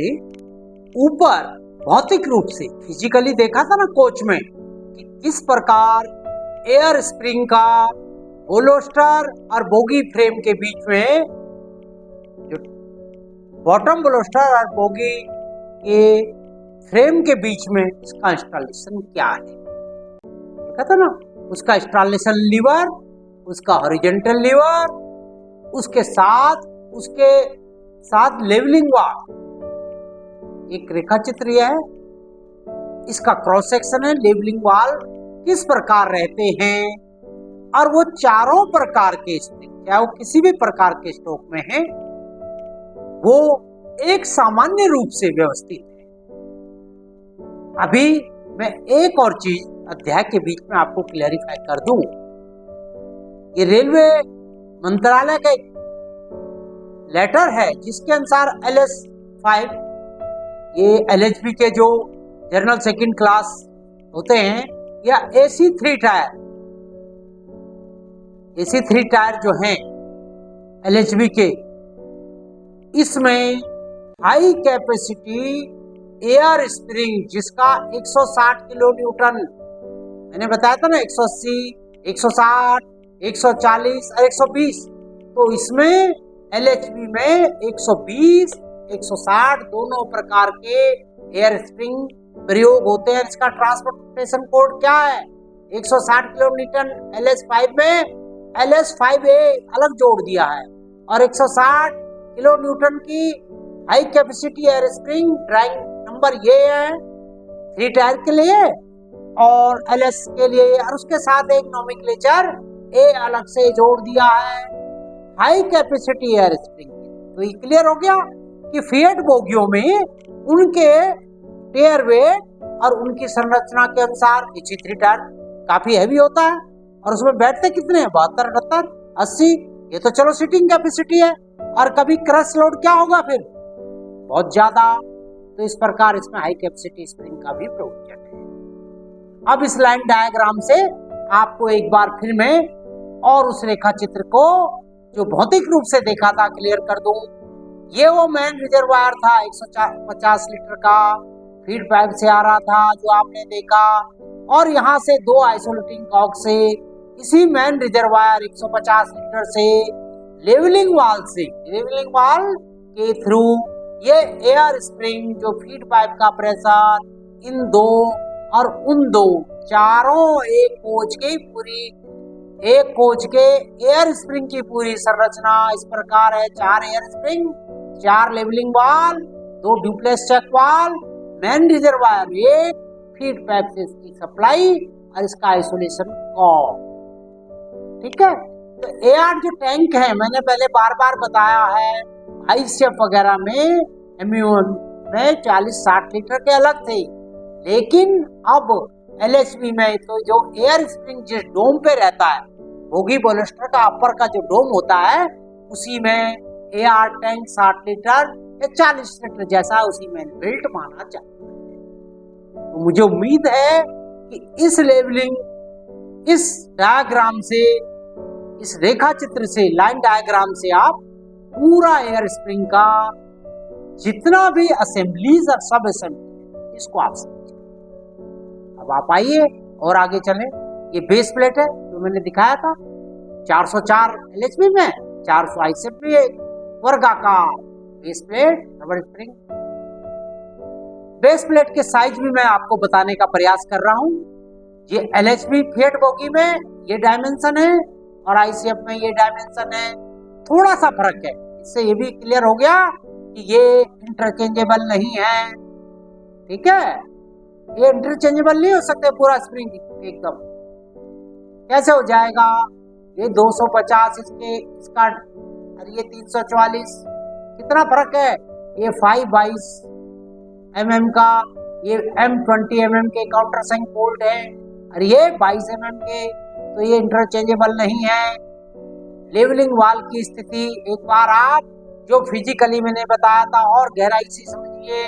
ऊपर भौतिक रूप से फिजिकली देखा था ना कोच में कि किस प्रकार एयर स्प्रिंग का बोलोस्टर और बोगी फ्रेम के बीच में, जो बॉटम बोलोस्टर और बोगी के फ्रेम के बीच में इसका इंस्टॉलेशन क्या है, देखा था ना, उसका इंस्टॉलेशन लीवर, उसका हॉरिजॉन्टल लीवर, उसके साथ लेवलिंग वाल, एक रेखा चित्र यह है, इसका क्रॉस सेक्शन है, लेवलिंग वाल किस प्रकार रहते हैं, और वो चारों प्रकार के स्प्रिंग, चाहे वो किसी भी प्रकार के स्ट्रोक में है, वो एक सामान्य रूप से व्यवस्थित है। अभी मैं एक और चीज अध्याय के बीच में आपको क्लैरिफाई कर दूं, ये रेलवे मंत्रालय का एक लेटर है जिसके अनुसार LS5, ये LHB के जो जनरल सेकंड क्लास होते हैं, या AC3 टायर जो हैं LHB के, इसमें हाई कैपेसिटी एयर स्प्रिंग जिसका 160 किलो न्यूटन, मैंने बताया था ना 180, 160, 140 और 120, तो इसमें LHB में 120, 160 दोनों प्रकार के एयर स्प्रिंग प्रयोग होते हैं। इसका ट्रांसपोर्टेशन कोड क्या है, 160 किलो न्यूटन LS5 में LS5A अलग जोड़ दिया है, और 160 किलो न्यूटन की high capacity air spring drawing number ये है 3 टायर के लिए और LS के लिए, और उसके साथ एक नोमेनक्लेचर A अलग से जोड़ दिया है हाई कैपेसिटी एयर स्प्रिंग। तो ये क्लियर हो गया कि फिएट बोगियों में उनके टेयर वेट और उनकी संरचना के अनुसार AC3 टायर काफी हैवी होता है, और उसमें बैठते कितने हैं, 72, 78, 80, ये तो चलो सीटिंग कैपेसिटी है, और कभी क्रश लोड क्या होगा फिर बहुत ज्यादा, तो इस प्रकार इसमें हाई कैपेसिटी स्प्रिंग का भी प्रोविजन है। अब इस लाइन डायग्राम से आपको एक बार फिर मैं और उस रेखा चित्र को जो भौतिक रूप से देखा था क्लियर कर दूं, ये वो मेन रिजर्वायर था 150 लीटर का, फीड पाइप से आ रहा था जो आपने देखा, और यहाँ से 2 आइसोलेटिंग कॉक से इसी मेन रिजर्वायर 150 लीटर से लेवलिंग वाल के थ्रू ये एयर स्प्रिंग जो फीड पाइप का प्रेशर, इन दो और उन दो चारों एक कोच के एयर स्प्रिंग की पूरी संरचना इस प्रकार है। 4 एयर स्प्रिंग, 4 लेवलिंग वाल, 2 ड्यूप्लेक्स चेक वाल, मेन रिजर्वायर, एक फीड पाइप से इसकी सप्लाई और इसका आइसोलेशन कॉक। ठीक है, तो एआर जो टैंक है मैंने पहले बार बार बताया है, आईसीएफ वगैरह में एमयूएन में 40-60 लीटर के अलग थे, लेकिन अब एलएचबी में तो जो एयर स्प्रिंग जिस डोम पे रहता है, बोगी बोलेस्टर का अपर का जो डोम होता है, उसी में एआर टैंक 60 लीटर या 40 लीटर जैसा है, उसी में बिल्ट माना जाता है। तो मुझे उम्मीद है कि इस लेवलिंग, इस डायग्राम से, इस रेखा चित्र से, लाइन डायग्राम से आप पूरा एयर स्प्रिंग का जितना भी असेंबलीज और सब असेंबली इसको आप समझिए। अब आप आइए और आगे चलें। ये बेस प्लेट है जो मैंने दिखाया था, 404 एलएचबी में, 400 आईसीएफ में, वर्गाकार base plate rubber spring. Base plate के साइज भी मैं आपको बताने का प्रयास कर रहा हूं। ये एलएचबी फिएट बोगी में ये डायमेंशन है और आईसीएफ में ये डायमेंशन है, थोड़ा सा फर्क है। इससे ये भी क्लियर हो गया कि ये इंटरचेंजेबल नहीं है। ठीक है, ये इंटरचेंजेबल नहीं हो सकते पूरा स्प्रिंग एकदम। कैसे हो जाएगा? ये 250 इसका और ये 344, कितना फर्क है? ये 522 mm का, ये M20 mm के काउंटर संक बोल्ट है और ये 22 mm के, तो ये इंटरचेंजेबल नहीं है। लेवलिंग वाल की स्थिति एक बार आप जो फिजिकली मैंने बताया था और गहराई से समझिए।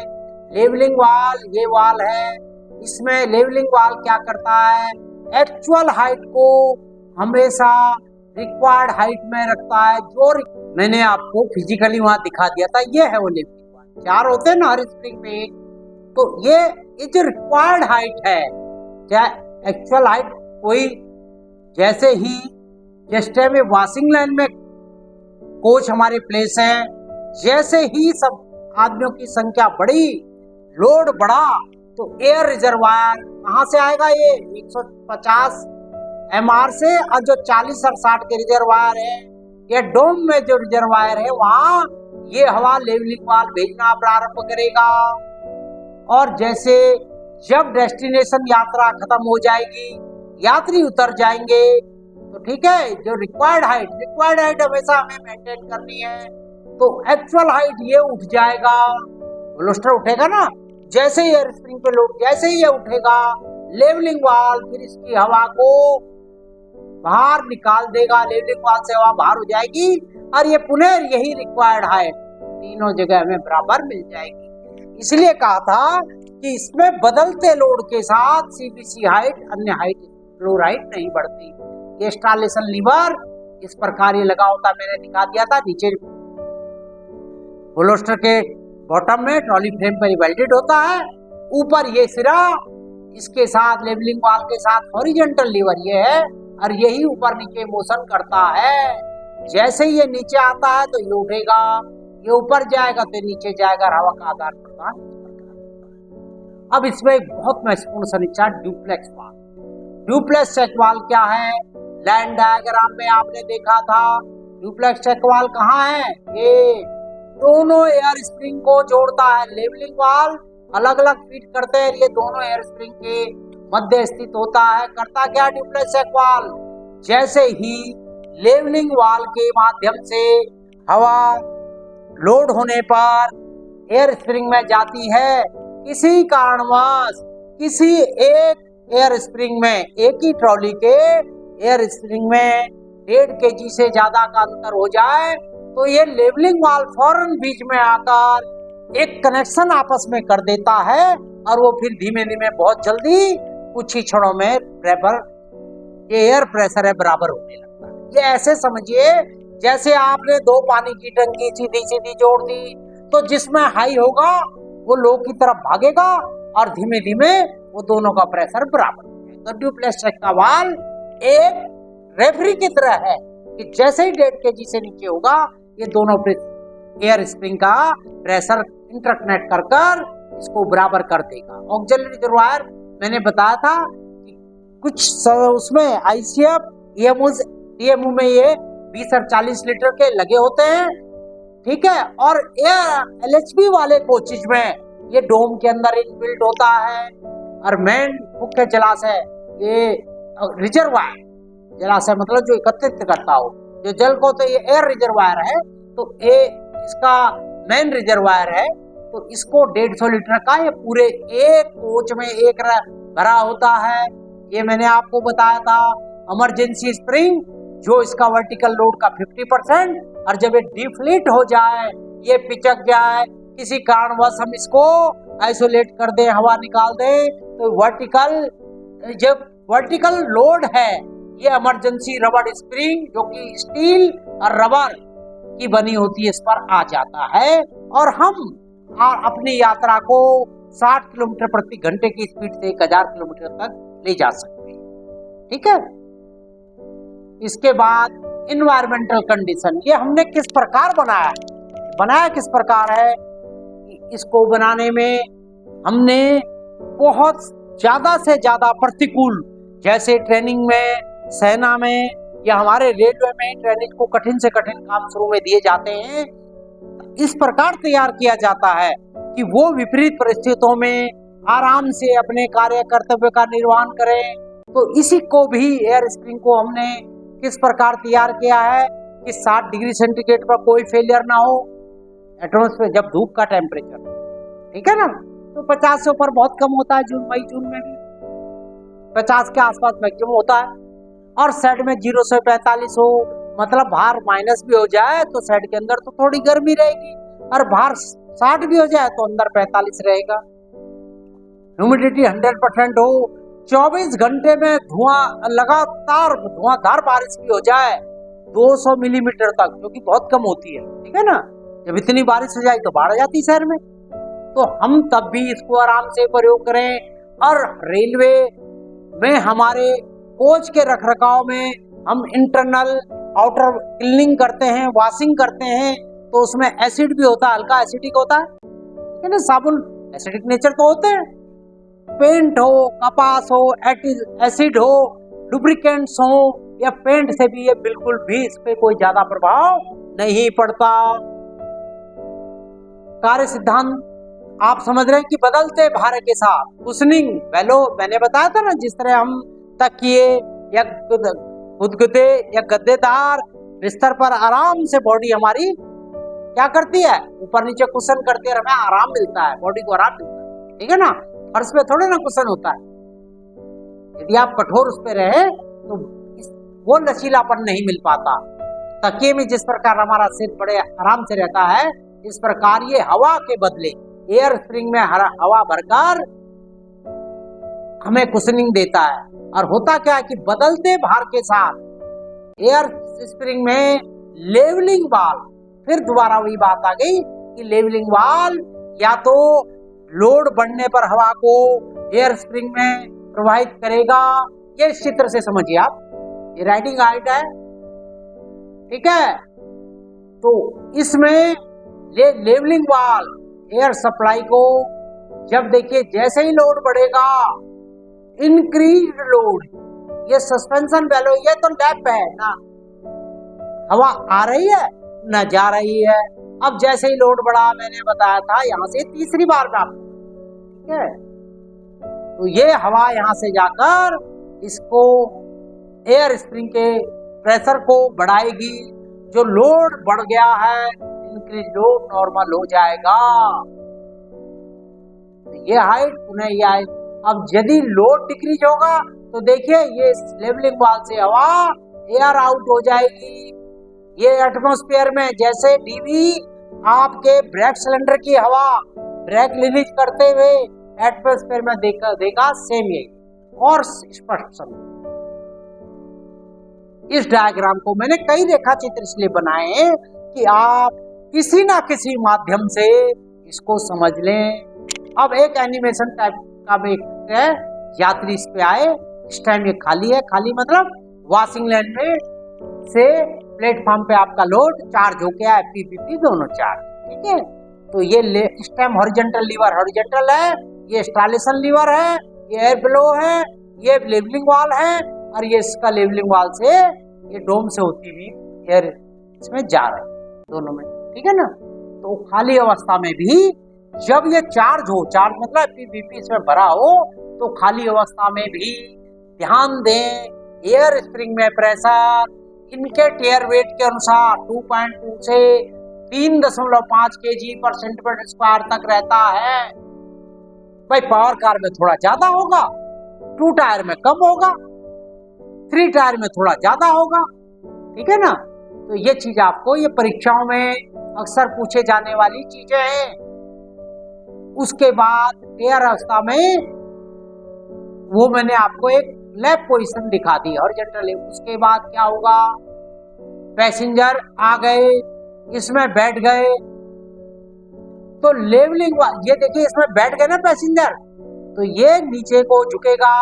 लेवलिंग वाल, ये वाल है, इसमें लेवलिंग वाल क्या करता है? एक्चुअल हाइट को हमेशा रिक्वायर्ड हाइट में रखता है। जो मैंने आपको फिजिकली वहां दिखा दिया था, ये है वो लेवलिंग वाल। 4 होते हैं ना हर स्प्रिंग पे, तो ये जो रिक्वायर्ड हाइट है, चाहे एक्चुअल हाइट कोई, जैसे ही जैसे में वॉशिंग लाइन में कोच हमारे प्लेस हैं, जैसे ही सब आदमियों की संख्या बढ़ी, लोड बढ़ा, तो एयर रिजर्वायर कहां से आएगा? ये 150 MR से, और जो 40 और 60 के रिजर्वायर है, ये डोम में जो रिजर्वायर है, वहां ये हवा लेवलिंग वाल भेजना प्रारंभ करेगा। और जैसे जब डेस्टिनेशन यात्रा खत्म हो जाएगी, यात्री उतर जाएंगे, तो ठीक है, जो रिक्वायर्ड हाइट हमेशा हमें मेंटेन करनी है, तो एक्चुअल हाइट ये उठ जाएगा, बोलेस्टर उठेगा ना, जैसे ही एयर स्प्रिंग पे लोड, जैसे ही ये उठेगा, लेवलिंग वाल फिर इसकी हवा को बाहर निकाल देगा, लेवलिंग वाल से हवा बाहर हो जाएगी और ये पुनः यही रिक्वायर्ड हाइट तीनों जगह हमें बराबर मिल जाएगी। इसलिए कहा था कि इसमें बदलते लोड के साथ सीबीसी हाइट, अन्य हाइट, फ्लोर हाइट नहीं बढ़ती। ये इंस्टॉलेशन लीवर इस प्रकार ये लगा होता, मैंने दिखा दिया था। नीचे बोलेस्टर के बॉटम में ट्रॉली फ्रेम पर वेल्डेड होता है, ऊपर ये सिरा, इसके साथ लेवलिंग वाल के साथ हॉरिजॉन्टल लीवर ये है, और यही ऊपर नीचे मोशन करता है। जैसे ही ये नीचे आता है तो ये उठेगा, ये ऊपर जाएगा तो नीचे जाएगा, हवा का आदान प्रदान। अब इसमें एक बहुत महत्वपूर्ण समीक्षा, ड्यूप्लेक्स वाल। ड्यूप्लेक्स चेक वाल क्या है? लाइन डायग्राम में आपने देखा था, ड्यूप्लेक्स चेक वाल कहाँ है? ये दोनों एयर स्प्रिंग को जोड़ता है। लेवलिंग वाल अलग अलग फीड करते हैं, ये दोनों एयर स्प्रिंग के मध्य स्थित होता है। करता क्या ड्यूप्लेक्स चेक वाल? जैसे ही लेवलिंग वाल के माध्यम से हवा लोड होने पर एयर स्प्रिंग में जाती है, किसी कारणवश किसी एक एयर स्प्रिंग में, एक ही ट्रॉली के एयर स्प्रिंग में 1.5 kg से ज्यादा का अंतर हो जाए, तो ये लेवलिंग वाल फौरन बीच में आकर एक कनेक्शन आपस में कर देता है और वो फिर धीमे धीमे बहुत जल्दी कुछ ही क्षणों में प्रेशर, ये एयर प्रेशर है, बराबर होने लगता है। ये ऐसे समझिए जैसे आपने दो पानी की टंकी सीधी सीधी जोड़ दी, तो जिसमें हाई होगा वो लो की तरफ भागेगा और धीमे धीमे वो दोनों का प्रेशर बराबर है। तो ड्यूप्लेक्स का वाल एक रेफरी की तरह है कि जैसे ही 1.5 kg से नीचे होगा ये दोनों एयर स्प्रिंग का प्रेशर इंटरकनेक्ट कर कर इसको बराबर कर देगा। ऑक्सिलरी रिजर्वायर मैंने बताया था कि कुछ उसमें आईसीएफ ईएमयू में ये 20 और 40 लीटर के लगे होते हैं, ठीक है। और एलएचपी वाले कोचेज में ये डोम के अंदर इनबिल्ट होता है। और मेन मुख्य जलाशय ये रिजर्वायर, जलाशय मतलब जो एकत्रित करता हो जो जल को, तो ये एयर रिजर्वायर है। तो ये इसका मेन रिजर्वायर है। तो इसको 150 लीटर का ये पूरे एक कोच में एक भरा होता है। ये मैंने आपको बताया था। इमरजेंसी स्प्रिंग जो इसका वर्टिकल लोड का 50%, और जब ये डिफ्लेट हो जाए, ये पिचक जाए, किसी कारणवश हम इसको आइसोलेट कर दें, हवा निकाल दें, तो जब वर्टिकल लोड है ये इमरजेंसी रबर स्प्रिंग जो कि स्टील और रबर की बनी होती है इस पर आ जाता है और हम अपनी यात्रा को 60 किलोमीटर प्रति घंटे की स्पीड से 1000 किलोमीटर तक ले जा सकते हैं, ठीक है। इसके बाद इन्वायरमेंटल कंडीशन, ये हमने किस प्रकार बनाया किस प्रकार है। इसको बनाने में हमने बहुत ज्यादा से ज्यादा प्रतिकूल, जैसे ट्रेनिंग में, सेना में या हमारे रेलवे में ट्रेनिंग को कठिन से कठिन काम शुरू में दिए जाते हैं, इस प्रकार तैयार किया जाता है कि वो विपरीत परिस्थितियों में आराम से अपने कार्य कर्तव्य का निर्वहन करें। तो इसी को भी एयर स्प्रिंग को हमने किस प्रकार तैयार किया है कि 60 डिग्री सेंटीग्रेड पर कोई फेलियर ना हो। एटमॉस्फेयर जब धूप का टेम्परेचर, ठीक है ना, तो 50 से ऊपर बहुत कम होता है, मई-जून में भी 50 के आसपास मैक्सिमम होता है। और सेट में 0 से 45 हो, मतलब बाहर माइनस भी हो जाए तो सेट के अंदर तो थोड़ी गर्मी रहेगी, और बाहर 60 भी हो जाए तो अंदर 45 रहेगा। ह्यूमिडिटी 100% हो, 24 घंटे में लगातार धुआंधार बारिश भी हो जाए 200 मिलीमीटर तक, जो कि बहुत कम होती है, ठीक है ना। जब इतनी बारिश हो जाए तो बाढ़ आ जाती शहर में, तो हम तब भी इसको आराम से प्रयोग करें। और रेलवे में हमारे कोच के रखरखाव में हम इंटरनल आउटर क्लीनिंग करते हैं, वॉशिंग करते हैं, तो उसमें एसिड भी होता है, हल्का एसिडिक होता है, ठीक है ना। साबुन एसिडिक नेचर तो होते हैं, पेंट हो, कपास हो, एसिड हो, लुब्रिकेंट्स हो या पेंट से भी ये बिल्कुल भी इस पे कोई ज्यादा प्रभाव नहीं पड़ता। कार्य सिद्धांत आप समझ रहे हैं कि बदलते भार के साथ कुशनिंग वेलो, मैंने बताया था ना, जिस तरह हम तकिए या गुदगुदे या गद्देदार बिस्तर पर आराम से बॉडी हमारी क्या करती है, ऊपर नीचे कुशन करती है, हमें आराम मिलता है, बॉडी को आराम मिलता है, ठीक है ना। फर्श पे थोड़े ना कुशन होता है। यदि आप कठोर उस पे रहे तो वो लचीलापन नहीं मिल पाता। तकिए में जिस प्रकार हमारा सिर बड़े आराम से रहता है, इस प्रकार ये हवा के बदले एयर स्प्रिंग में हवा भरकर हमें कुशनिंग देता है। और होता क्या है कि बदलते भार के साथ एयर स्प्रिंग में लेवलिंग वाल, फिर दोबारा वही बात आ गई कि लेवलिंग वाल या तो लोड बढ़ने पर हवा को एयर स्प्रिंग में प्रवाहित करेगा, ये इस चित्र से समझिए आप, ये राइडिंग हाइट है, ठीक है। तो इसमें लेवलिंग वाल एयर सप्लाई को, जब देखिए जैसे ही लोड बढ़ेगा, इंक्रीज लोड, ये सस्पेंशन वैल्यू, ये तो लैप है ना, हवा आ रही है न जा रही है। अब जैसे ही लोड बढ़ा, मैंने बताया था यहां से तीसरी बार में आपको, ठीक है, तो ये हवा यहां से जाकर इसको एयर स्प्रिंग के प्रेशर को बढ़ाएगी। जो लोड बढ़ गया है, इंक्रीज लोड नॉर्मल हो जाएगा, ये हाइट पुनः ये हाइट। अब यदि लोड डिक्रीज होगा तो देखिए ये लेवलिंग वाल से हवा एयर आउट हो जाएगी। ये एटमॉस्फेयर में जैसे डीवी आपके ब्रेक सिलेंडर की हवा ब्रेक रिलीज करते हुए एटमॉस्फेयर में देखा सेम यही और स्पष्ट समझ। इस डायग्राम को मैंने कई रेखा चित्र इसलिए बनाए हैं कि आप किसी ना किसी माध्यम से इसको समझ लें। अब एक एनिमेशन टाइप का भी है, यात्री इस पे आए, इस टाइम ये खाली है, खाली मतलब वॉशिंग लाइन में से प्लेटफॉर्म पे आपका लोड चार्ज हो गया है, पीपीपी दोनों चार्ज, ठीक है। तो ये इस टाइम हॉरिजॉन्टल लीवर हॉरिजॉन्टल है, ये इंस्टॉलेशन लीवर है, ये एयर फ्लो है, ये लेवलिंग वाल है, और ये इसका लेवलिंग वाल से ये डोम से होती हुई एयर इसमें जा रहा है दोनों में, ठीक है ना। तो खाली अवस्था में भी जब ये चार्ज हो, चार्ज मतलब पीपीपी इसमें भरा हो, तो खाली अवस्था में भी ध्यान दें एयर स्प्रिंग में प्रेशर इनके टेयर वेट के अनुसार 2.2 से 3.5 kg पर सेंटीमीटर स्क्वायर तक रहता है। भाई पावर कार में थोड़ा ज्यादा होगा, 2 टायर में कम होगा, 3 टायर में थोड़ा ज्यादा होगा, ठीक है ना। तो ये चीज आपको ये परीक्षाओं में अक्सर पूछे जाने वाली चीजें हैं। उसके बाद टेयर अवस्था में वो मैंने आपको एक लेफ्ट पोजीशन दिखा दी हॉरिजॉन्टल। उसके बाद क्या होगा, पैसेंजर आ गए, इसमें बैठ गए, तो लेवलिंग ये देखिए इसमें बैठ गए ना पैसेंजर, तो ये नीचे को झुकेगा,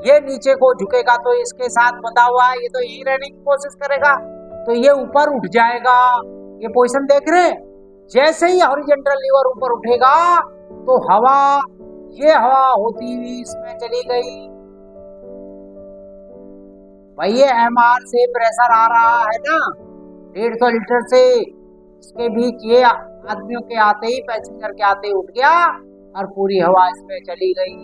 ये नीचे को झुकेगा, तो इसके साथ बंधा हुआ है, ये तो यही रहने की कोशिश करेगा, तो ये ऊपर उठ जाएगा। ये पोजीशन देख रहे हैं, जैसे ही हॉरिजॉन्टल लीवर ऊपर उठेगा तो हवा, ये हवा होती हुई इसमें चली गई। भाई ये एमआर से प्रेशर आ रहा है ना 150 लीटर से, इसके बीच ये आदमियों के आते ही पैसेंजर के आते ही उठ गया और पूरी हवा इसमें चली गई।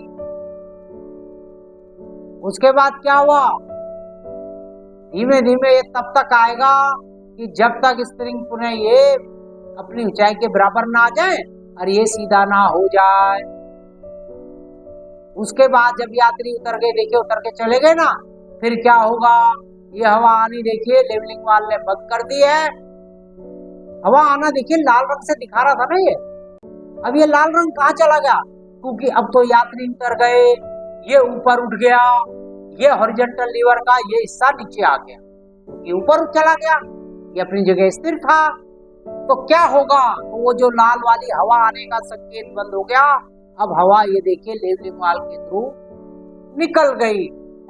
उसके बाद क्या हुआ, धीमे धीमे ये तब तक आएगा कि जब तक स्प्रिंग पुनः ये अपनी ऊंचाई के बराबर ना आ जाए और ये सीधा ना हो जाए। उसके बाद जब यात्री उतर गए, देखिए उतर के चले गए ना, फिर क्या होगा, ये हवा आनी देखिए लेवलिंग वाल ने बंद कर दी है। हवा आना देखिए लाल रंग से दिखा रहा था ना ये, अब ये लाल रंग कहाँ चला गया, क्योंकि अब तो यात्री उतर गए, ये ऊपर उठ गया, ये हॉरिजॉन्टल लीवर का ये हिस्सा नीचे आ गया, ये ऊपर चला गया, ये अपनी जगह स्थिर था। तो क्या होगा, तो वो जो लाल वाली हवा आने का संकेत बंद हो गया। अब हवा ये देखिए लेवलिंग वाल के थ्रू निकल गई।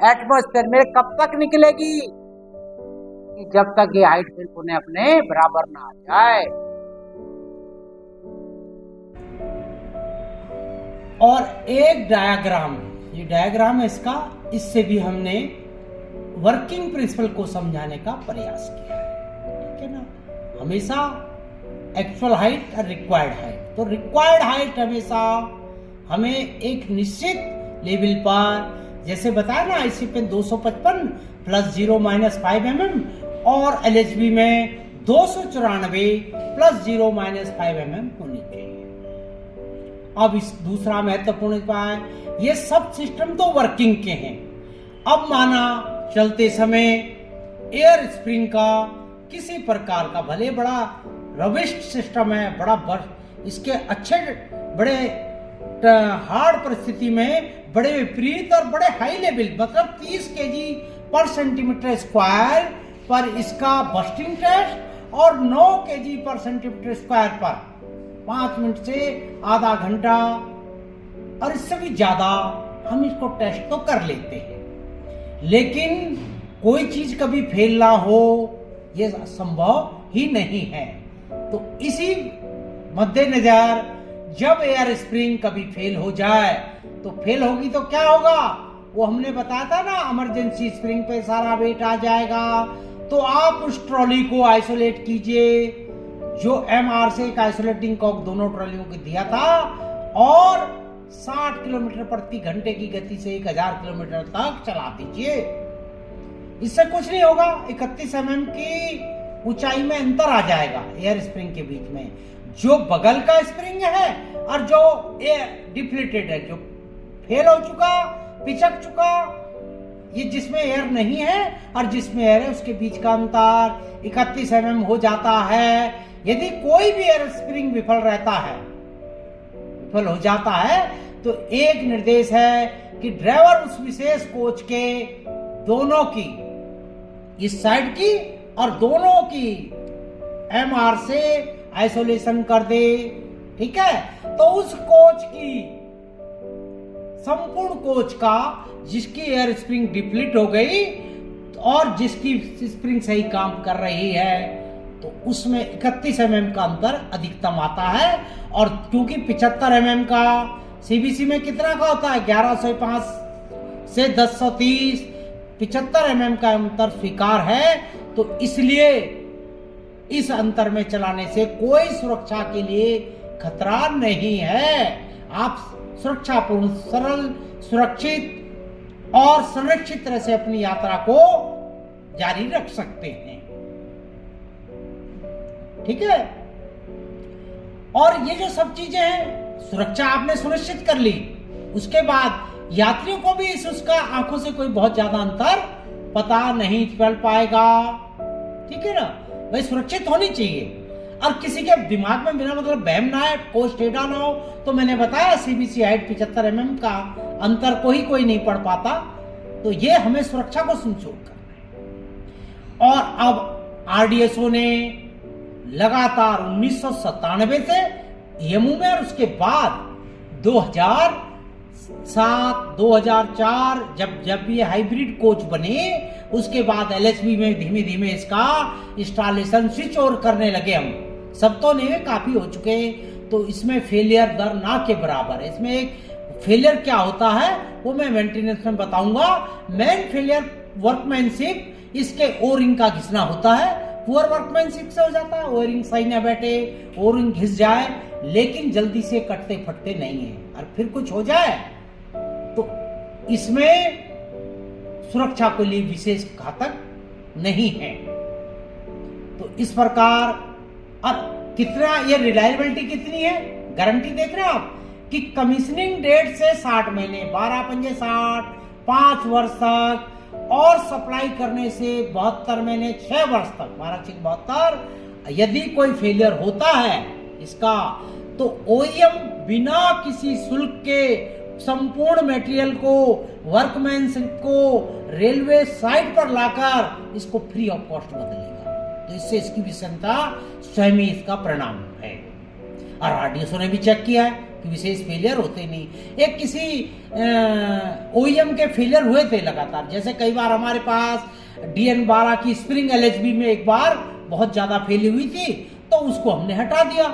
एटमॉस्फेयर में कब तक निकलेगी, कि जब तक ये हाइट फिर पुनः अपने बराबर ना आ जाए। और एक डायग्राम, ये डायग्राम है इसका, इससे भी हमने वर्किंग प्रिंसिपल को समझाने का प्रयास किया है, ठीक है ना। हमेशा एक्चुअल हाइट और रिक्वायर्ड हाइट, तो रिक्वायर्ड हाइट हमेशा हमें एक निश्चित लेवल पर, जैसे बताया ना ICP 255 प्लस 0 माइनस 5 mm और LHB में 294 प्लस 0 माइनस 5 mm होनी चाहिए। अब इस दूसरा महत्वपूर्ण बात, ये सब सिस्टम तो वर्किंग के हैं। अब माना चलते समय एयर स्प्रिंग का किसी प्रकार का, भले बड़ा रबिस्ट सिस्टम है, बड़ा बर्फ, इसके अच्छे बड़े हार्ड परिस्थिति में बड़े विपरीत और बड़े हाई लेवल, मतलब 30 kg पर सेंटीमीटर स्क्वायर पर इसका बस्टिंग टेस्ट और 9 kg पर सेंटीमीटर स्क्वायर पर 5 मिनट से आधा घंटा और इससे भी ज्यादा हम इसको टेस्ट तो कर लेते हैं, लेकिन कोई चीज कभी फेल ना हो ये संभव ही नहीं है। तो इसी मद्देनजर जब एयर स्प्रिंग कभी फेल हो जाए, तो फेल होगी तो क्या होगा, वो हमने बताया था ना, इमरजेंसी स्प्रिंग पे सारा वेट आ जाएगा। तो आप उस ट्रॉली को आइसोलेट कीजिए, जो MR से एक आइसोलेटिंग कॉक दोनों ट्रॉलियों को दिया था, और 60 किलोमीटर प्रति घंटे की गति से 1000 किलोमीटर तक चला दीजिए। इससे कुछ नहीं होगा, 31 mm की ऊंचाई में अंतर आ जाएगा एयर स्प्रिंग के बीच में। जो बगल का स्प्रिंग है और जो डिफ्लेटेड है, जो फेल हो चुका, पिचक चुका, ये जिसमें एयर नहीं है और जिसमें एयर है, उसके बीच का अंतर 31 mm हो जाता है। यदि कोई भी एयर स्प्रिंग विफल हो जाता है, तो एक निर्देश है कि ड्राइवर उस विशेष कोच के दोनों की इस साइड की और दोनों की MR से आइसोलेशन कर दे, ठीक है। तो उस कोच की, संपूर्ण कोच का, जिसकी एयर स्प्रिंग डिप्लीट हो गई और जिसकी स्प्रिंग सही काम कर रही है, तो उसमें 31 mm का अंतर अधिकतम आता है। और क्योंकि 75 mm का CBC में कितना का होता है, 1105 से 1030, 75 mm का अंतर स्वीकार है। तो इसलिए इस अंतर में चलाने से कोई सुरक्षा के लिए खतरा नहीं है। आप सुरक्षापूर्ण, सरल, सुरक्षित और संरक्षित तरह से अपनी यात्रा को जारी रख सकते हैं, ठीक है। और ये जो सब चीजें हैं, सुरक्षा आपने सुनिश्चित कर ली, उसके बाद यात्रियों को भी उसका आंखों से कोई बहुत ज्यादा अंतर पता नहीं चल पाएगा, ठीक है ना। भाई सुरक्षित होनी चाहिए और किसी के दिमाग में बिना मतलब बहम ना है, कोच टेढ़ा ना हो। तो मैंने बताया CBC हाइट 75 mm का अंतर कोई नहीं पढ़ पाता, तो ये हमें सुरक्षा को सुनिश्चित करना है। और अब RDSO ने लगातार 1997 से EMU में और उसके बाद 2007, 2004 जब ये हाइब्रिड कोच बने, उसके बाद LHB में धीमे धीमे इसका इंस्टॉलेशन स्विच ओवर करने लगे। हम सब तो नहीं, काफी हो चुके हैं। तो इसमें फेलियर दर ना के बराबर है। इसमें एक फेलियर क्या होता है वो मैं मेंटेनेंस में बताऊंगा। मेन फेलियर वर्कमैनशिप, इसके ओरिंग का घिसना होता है। पुअर वर्कमैनशिप से हो जाता है, ओरिंग सही ना बैठे, ओरिंग घिस जाए, लेकिन जल्दी से कटते फटते नहीं है। और फिर कुछ हो जाए तो इसमें सुरक्षा के लिए विशेष घातक नहीं है। तो इस प्रकार, और कितना ये रिलायबिलिटी कितनी है, गारंटी देख रहे हैं आप कि कमीशनिंग डेट से 60 महीने, 12 पंजे 60, 5 वर्ष तक, और सप्लाई करने से 72 महीने, 6 वर्ष तक, 12 6 72। यदि कोई फेलियर होता है इसका, तो OEM बिना किसी शुल्क के संपूर्ण मटेरियल को, वर्कमैनशिप को रेलवे साइट पर लाकर इसको फ्री ऑफ कॉस्ट बदलेगा। तो इससे इसकी विषमता स्वयं ही इसका परिणाम है। और RDSO ने भी चेक किया है कि विशेष फेलियर होते नहीं। एक किसी OEM के फेलियर हुए थे लगातार, जैसे कई बार हमारे पास DN12 की स्प्रिंग LHB में एक बार बहुत ज्यादा फेली हुई थी, तो उसको हमने हटा दिया।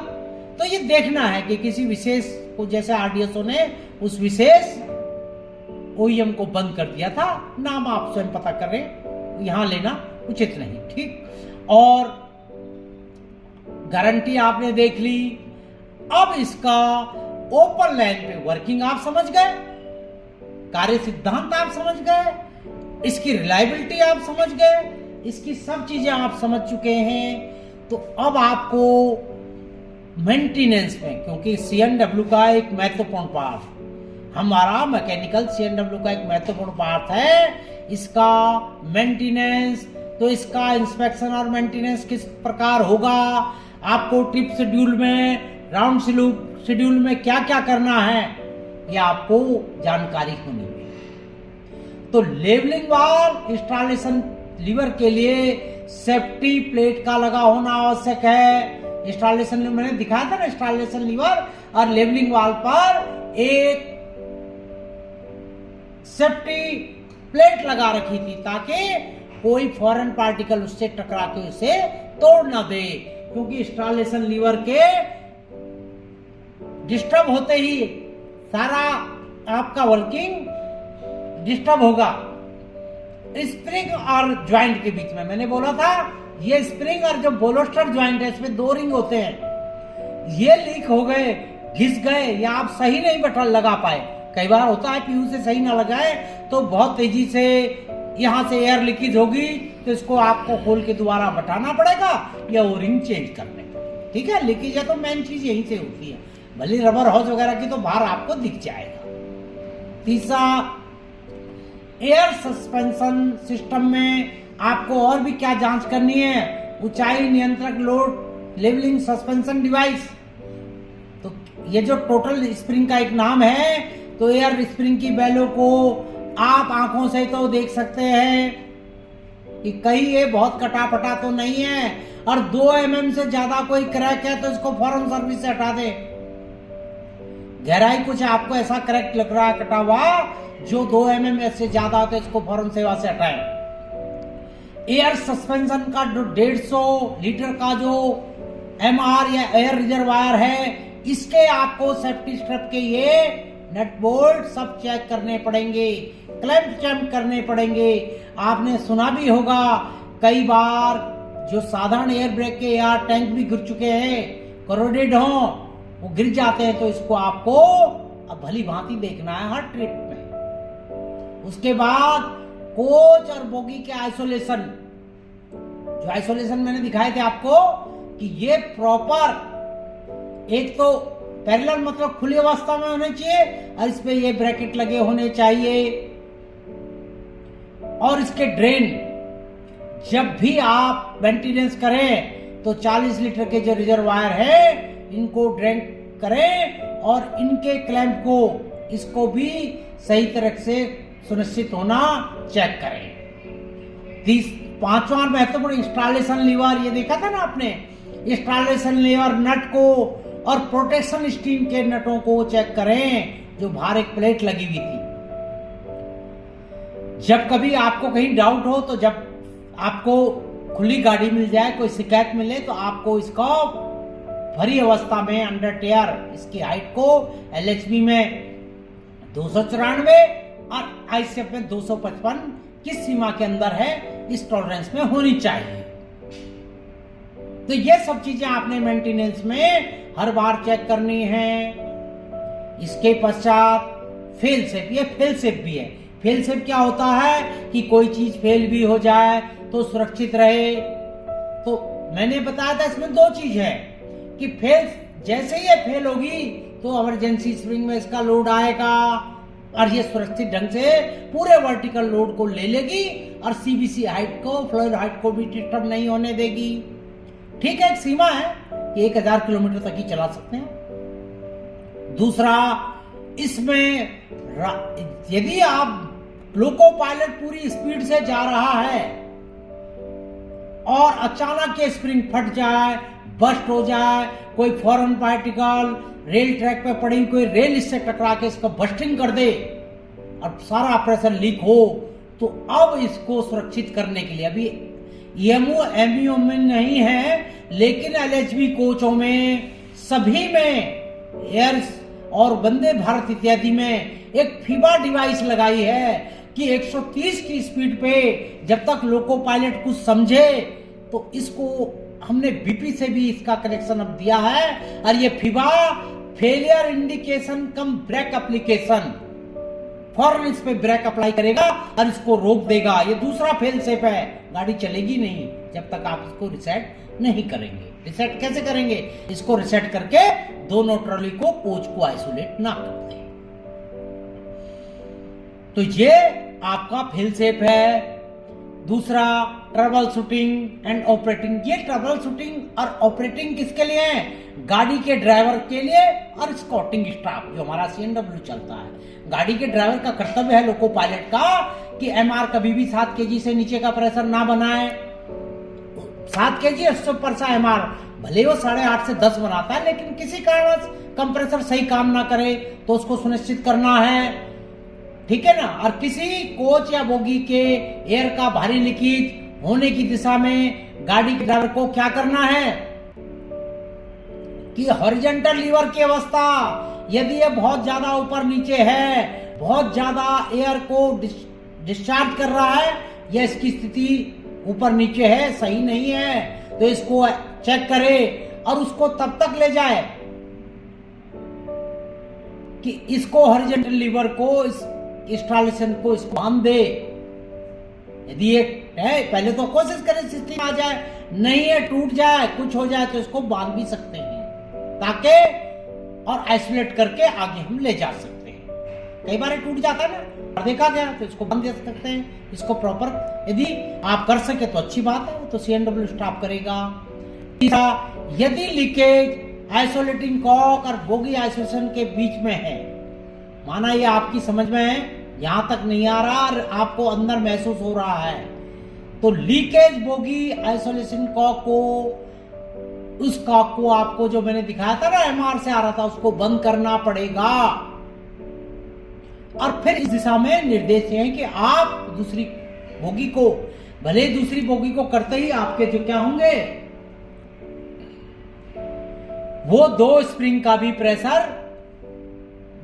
तो ये देखना है कि किसी विशेष को, जैसे RDSO ने उस विशेष OEM को बंद कर दिया था, नाम आप स्वयं पता करें, यहां लेना उचित नहीं, ठीक। और गारंटी आपने देख ली। अब इसका ओपन लाइन पे वर्किंग आप समझ गए, कार्य सिद्धांत आप समझ गए, इसकी रिलायबिलिटी आप समझ गए, इसकी सब चीजें आप समझ चुके हैं। तो अब आपको मेंटेनेंस में, क्योंकि CNW का एक महत्वपूर्ण पार्ट, हमारा मैकेनिकल CNW का एक महत्वपूर्ण पार्ट है इसका मेंटेनेंस। तो इसका इंस्पेक्शन और मेंटेनेंस किस प्रकार होगा, आपको ट्रिप शेड्यूल में, राउंड शेड्यूल में क्या क्या करना है, ये आपको जानकारी होनी है। तो लेवलिंग वाल्व इंस्टॉलेशन लीवर के लिए सेफ्टी प्लेट का लगा होना आवश्यक है। इंस्टॉलेशन मैंने दिखाया था ना, इंस्टॉलेशन लीवर और लेवलिंग वाल्व पर एक सेफ्टी प्लेट लगा रखी थी ताकि कोई फॉरेन पार्टिकल उससे टकरा के उसे तोड़ ना दे, क्योंकि इंस्टॉलेशन लीवर के डिस्टर्ब होते ही सारा आपका वर्किंग डिस्टर्ब होगा। स्प्रिंग और ज्वाइंट के बीच में मैंने बोला था, ये स्प्रिंग और जो बोलोस्टर ज्वाइंट है इसमें 2 रिंग होते हैं, ये लीक हो गए, घिस गए, या आप सही नहीं बटन लगा पाए। कई बार होता है PU से सही ना लगाए तो बहुत तेजी से यहां से एयर लीकेज होगी, तो इसको आपको खोल के दोबारा बटाना पड़ेगा या वो रिंग चेंज करने पड़ेगा, ठीक है। लीकेज है तो मेन चीज यहीं से होती है, भले रबर हॉज वगैरह की तो बाहर आपको दिख जाएगा। तीसरा, एयर सस्पेंशन सिस्टम में आपको और भी क्या जांच करनी है, ऊंचाई नियंत्रक लोड लेवलिंग सस्पेंशन डिवाइस। तो ये जो टोटल स्प्रिंग का एक नाम है, तो एयर स्प्रिंग की बैलों को आप आंखों से तो देख सकते हैं, कि कहीं ये बहुत कटापटा तो नहीं है और 2 mm से ज्यादा कोई क्रैक है तो इसको फौरन सर्विस से हटा दे। गहराई कुछ आपको ऐसा क्रैक लग रहा है कटा हुआ जो 2 mm से ज्यादा हो तो इसको फौरन सेवा से हटाएं। एयर सस्पेंशन का जो 150 लीटर का जो MR या एयर रिजर्वायर है, इसके आपको सेफ्टी स्ट्रिप के ये नट बोल्ट सब चेक करने पड़ेंगे, क्लैंप चेक करने पड़ेंगे। आपने सुना भी होगा कई बार जो साधारण एयर ब्रेक के एयर टैंक भी गिर चुके हैं, करोडेड हो, वो गिर जाते हैं, तो इसको आपको अब भली भांति देखना है हर ट्रिप में। उसके बाद कोच और बोगी के आइसोलेशन, जो आइसोलेशन मैंने दिखाए थे आपको कि ये प्रॉपर एक तो पैरेलल मतलब खुली अवस्था में होने चाहिए और इस पे ये ब्रैकेट लगे होने चाहिए। और इसके ड्रेन जब भी आप मेंटेनेंस करें तो 40 लीटर के जो रिजर्वायर है इनको ड्रेन करें और इनके क्लैंप को इसको भी सही तरह से सुनिश्चित होना चेक करें। 5वां महत्वपूर्ण इंस्टॉलेशन लीवर, ये देखा था ना आपने, इंस्टॉलेशन लीवर नट को और प्रोटेक्शन स्टीम के नटों को चेक करें जो बाहर एक प्लेट लगी हुई थी। जब कभी आपको कहीं डाउट हो तो जब आपको खुली गाड़ी मिल जाए, कोई शिकायत मिले, तो आपको इसको भरी अवस्था में अंडर टेयर इसकी हाइट को LHB में 294 और ICF में 255 किस सीमा के अंदर है इस टॉलरेंस में होनी चाहिए। तो ये सब चीजें आपने मेंटेनेंस में हर बार चेक करनी है। इसके पश्चात फेल सेफ, ये फेल सेफ भी है। फेल सेफ क्या होता है कि कोई चीज फेल भी हो जाए तो सुरक्षित रहे। तो मैंने बताया था इसमें 2 चीज है कि फेल, जैसे ही ये फेल होगी तो इमरजेंसी स्प्रिंग में इसका लोड आएगा और ये सुरक्षित ढंग से पूरे वर्टिकल लोड को ले लेगी और CBC हाइट को, फ्लोर हाइट को भी डिस्टर्ब नहीं होने देगी। ठीक है, एक सीमा है कि 1000 किलोमीटर तक ही चला सकते हैं। दूसरा, इसमें यदि आप लोको पायलट पूरी स्पीड से जा रहा है और अचानक ये स्प्रिंग फट जाए, बस्ट हो जाए, कोई फॉरेन पार्टिकल रेल ट्रैक पे पड़ी कोई रेल इससे टकरा के इसको बस्टिंग कर दे और सारा प्रेशर लीक हो, तो अब इसको सुरक्षित करने के लिए अभी EMO MEO में नहीं है, लेकिन LHB कोचों में सभी में एयर्स और वंदे भारत इत्यादि में एक फीबा डिवाइस लगाई है कि 130 की स्पीड पे जब तक लोको पायलट कुछ समझे, तो इसको हमने BP से भी इसका कनेक्शन अब दिया है और ये फीबा फेलियर इंडिकेशन कम ब्रेक एप्लीकेशन, फौरन इस पे ब्रेक अप्लाई करेगा और इसको रोक देगा। ये दूसरा फेल सेफ है, गाड़ी चलेगी नहीं जब तक आप इसको रिसेट नहीं करेंगे। रिसेट कैसे करेंगे? इसको रिसेट करके दोनों ट्रॉली को, कोच को आइसोलेट ना करते। तो ये आपका फेल सेफ है। दूसरा, ट्रबल शूटिंग एंड ऑपरेटिंग। ये ट्रबल शूटिंग और ऑपरेटिंग किसके लिए है? गाड़ी के ड्राइवर के लिए और स्कॉटिंग स्टाफ जो हमारा CNW चलता है। गाड़ी के ड्राइवर का कर्तव्य है लोको पायलट का कि MR कभी भी 7 kg से नीचे का प्रेशर ना बनाए। 7 kg उससे ऊपर सा MR भले वो 8.5 से 10 बनाता है, लेकिन किसी कारण कंप्रेसर सही काम ना करे तो उसको सुनिश्चित करना है। ठीक है ना। और किसी कोच या बोगी के एयर का भारी लीकेज होने की दिशा में गाड़ी के ड्राइवर को क्या करना है कि हॉरिजॉन्टल लीवर की अवस्था, यदि ये बहुत ज्यादा ऊपर नीचे है, बहुत ज्यादा एयर को डिस्चार्ज कर रहा है या इसकी स्थिति ऊपर नीचे है, सही नहीं है, तो इसको चेक करे और उसको तब तक ले जाए कि इसको हॉरिजॉन्टल लीवर को, इस इंस्टॉलेशन को इसको बांध दे। यदि ये है, पहले तो कोशिश करें सिस्टम आ जाए, नहीं है टूट जाए, कुछ हो जाए तो इसको बांध भी सकते हैं ताकि और आइसोलेट करके आगे हम ले जा सकते हैं। कई बार टूट जाता है ना, देखा गया, तो इसको बांध दे सकते हैं। इसको प्रॉपर यदि आप कर सके तो अच्छी बात है, तो CNW स्टाफ करेगा। तीसरा, यदि लीकेज आइसोलेटिंग कॉक और बोगी आइसोलेशन के बीच में है, माना ये आपकी समझ में है, यहां तक नहीं आ रहा और आपको अंदर महसूस हो रहा है, तो लीकेज बोगी आइसोलेशन कॉक को, उस कॉक को आपको जो मैंने दिखाया था ना एमआर से आ रहा था, उसको बंद करना पड़ेगा। और फिर इस दिशा में निर्देश है कि आप दूसरी बोगी को, भले दूसरी बोगी को करते ही आपके जो क्या होंगे, वो 2 स्प्रिंग का भी प्रेशर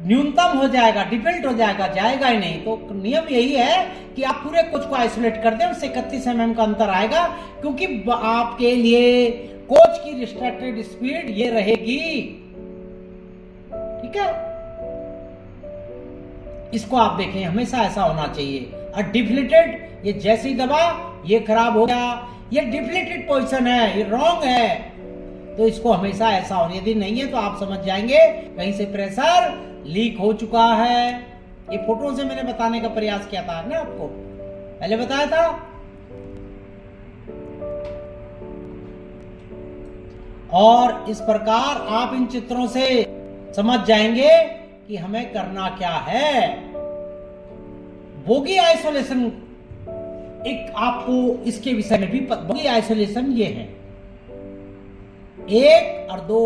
न्यूनतम हो जाएगा, डिफल्ट हो जाएगा, जाएगा ही नहीं। तो नियम यही है कि आप पूरे कोच को आइसोलेट कर दें, उससे 31 mm का अंतर आएगा, क्योंकि आपके लिए कोच की रिस्ट्रिक्टेड स्पीड ये रहेगी। ठीक है, इसको आप देखें, हमेशा ऐसा होना चाहिए। और डिफ्लेटेड, ये जैसी दबा ये खराब हो गया, ये डिफ्लेटेड पोजीशन है, ये रॉन्ग है, तो इसको हमेशा ऐसा हो। यदि नहीं है तो आप समझ जाएंगे कहीं से प्रेशर लीक हो चुका है। ये फोटो से मैंने बताने का प्रयास किया था ना, आपको पहले बताया था। और इस प्रकार आप इन चित्रों से समझ जाएंगे कि हमें करना क्या है। बोगी आइसोलेशन एक आपको इसके विषय में भी बोगी आइसोलेशन ये है, 1 और 2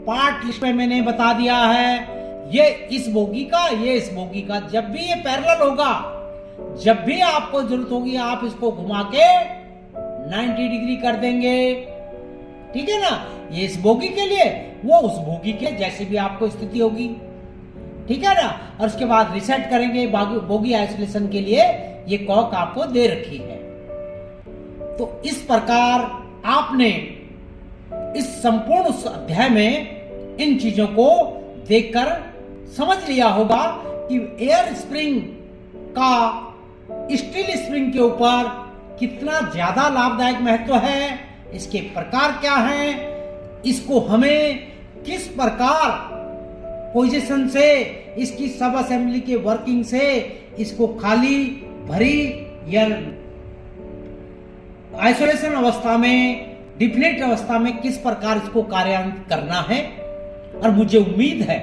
पार्ट लिस्ट में मैंने बता दिया है। ये इस बोगी का, ये इस बोगी का। जब भी ये पैरेलल होगा, जब भी आपको जरूरत होगी, आप इसको घुमा के 90 डिग्री कर देंगे। ठीक है ना, ये इस बोगी के लिए, वो उस बोगी के, जैसे भी आपको स्थिति होगी। ठीक है ना, और उसके बाद रिसेट करेंगे। बोगी आइसोलेशन के लिए ये कॉक आपको दे रखी है। तो इस प्रकार आपने इस संपूर्ण उस अध्याय में इन चीजों को देखकर समझ लिया होगा कि एयर स्प्रिंग का स्टील स्प्रिंग के ऊपर कितना ज्यादा लाभदायक महत्व है, इसके प्रकार क्या हैं, इसको हमें किस प्रकार पोजीशन से, इसकी सब असेंबली के वर्किंग से, इसको खाली भरी या आइसोलेशन अवस्था में, डिफ्लेट अवस्था में किस प्रकार इसको कार्यान्वित करना है। और मुझे उम्मीद है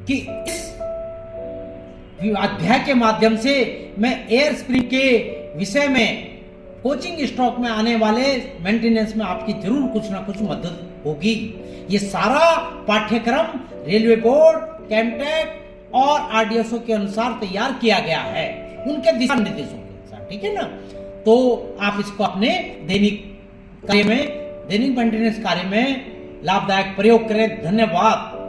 कि इस अध्याय के माध्यम से मैं एयर स्प्रिंग के विषय में कोचिंग स्टॉक में आने वाले मेंटेनेंस में आपकी जरूर कुछ ना कुछ मदद होगी। ये सारा पाठ्यक्रम रेलवे बोर्ड, कैमटेक और आरडीएसओ के अनुसार तैयार किया गया है, उनके दिशा निर्देशों के अनुसार। ठीक है ना, तो आप इसको अपने दैनिक कार्य में, दैनिक मेंटेनेंस कार्य में लाभदायक प्रयोग करें। धन्यवाद।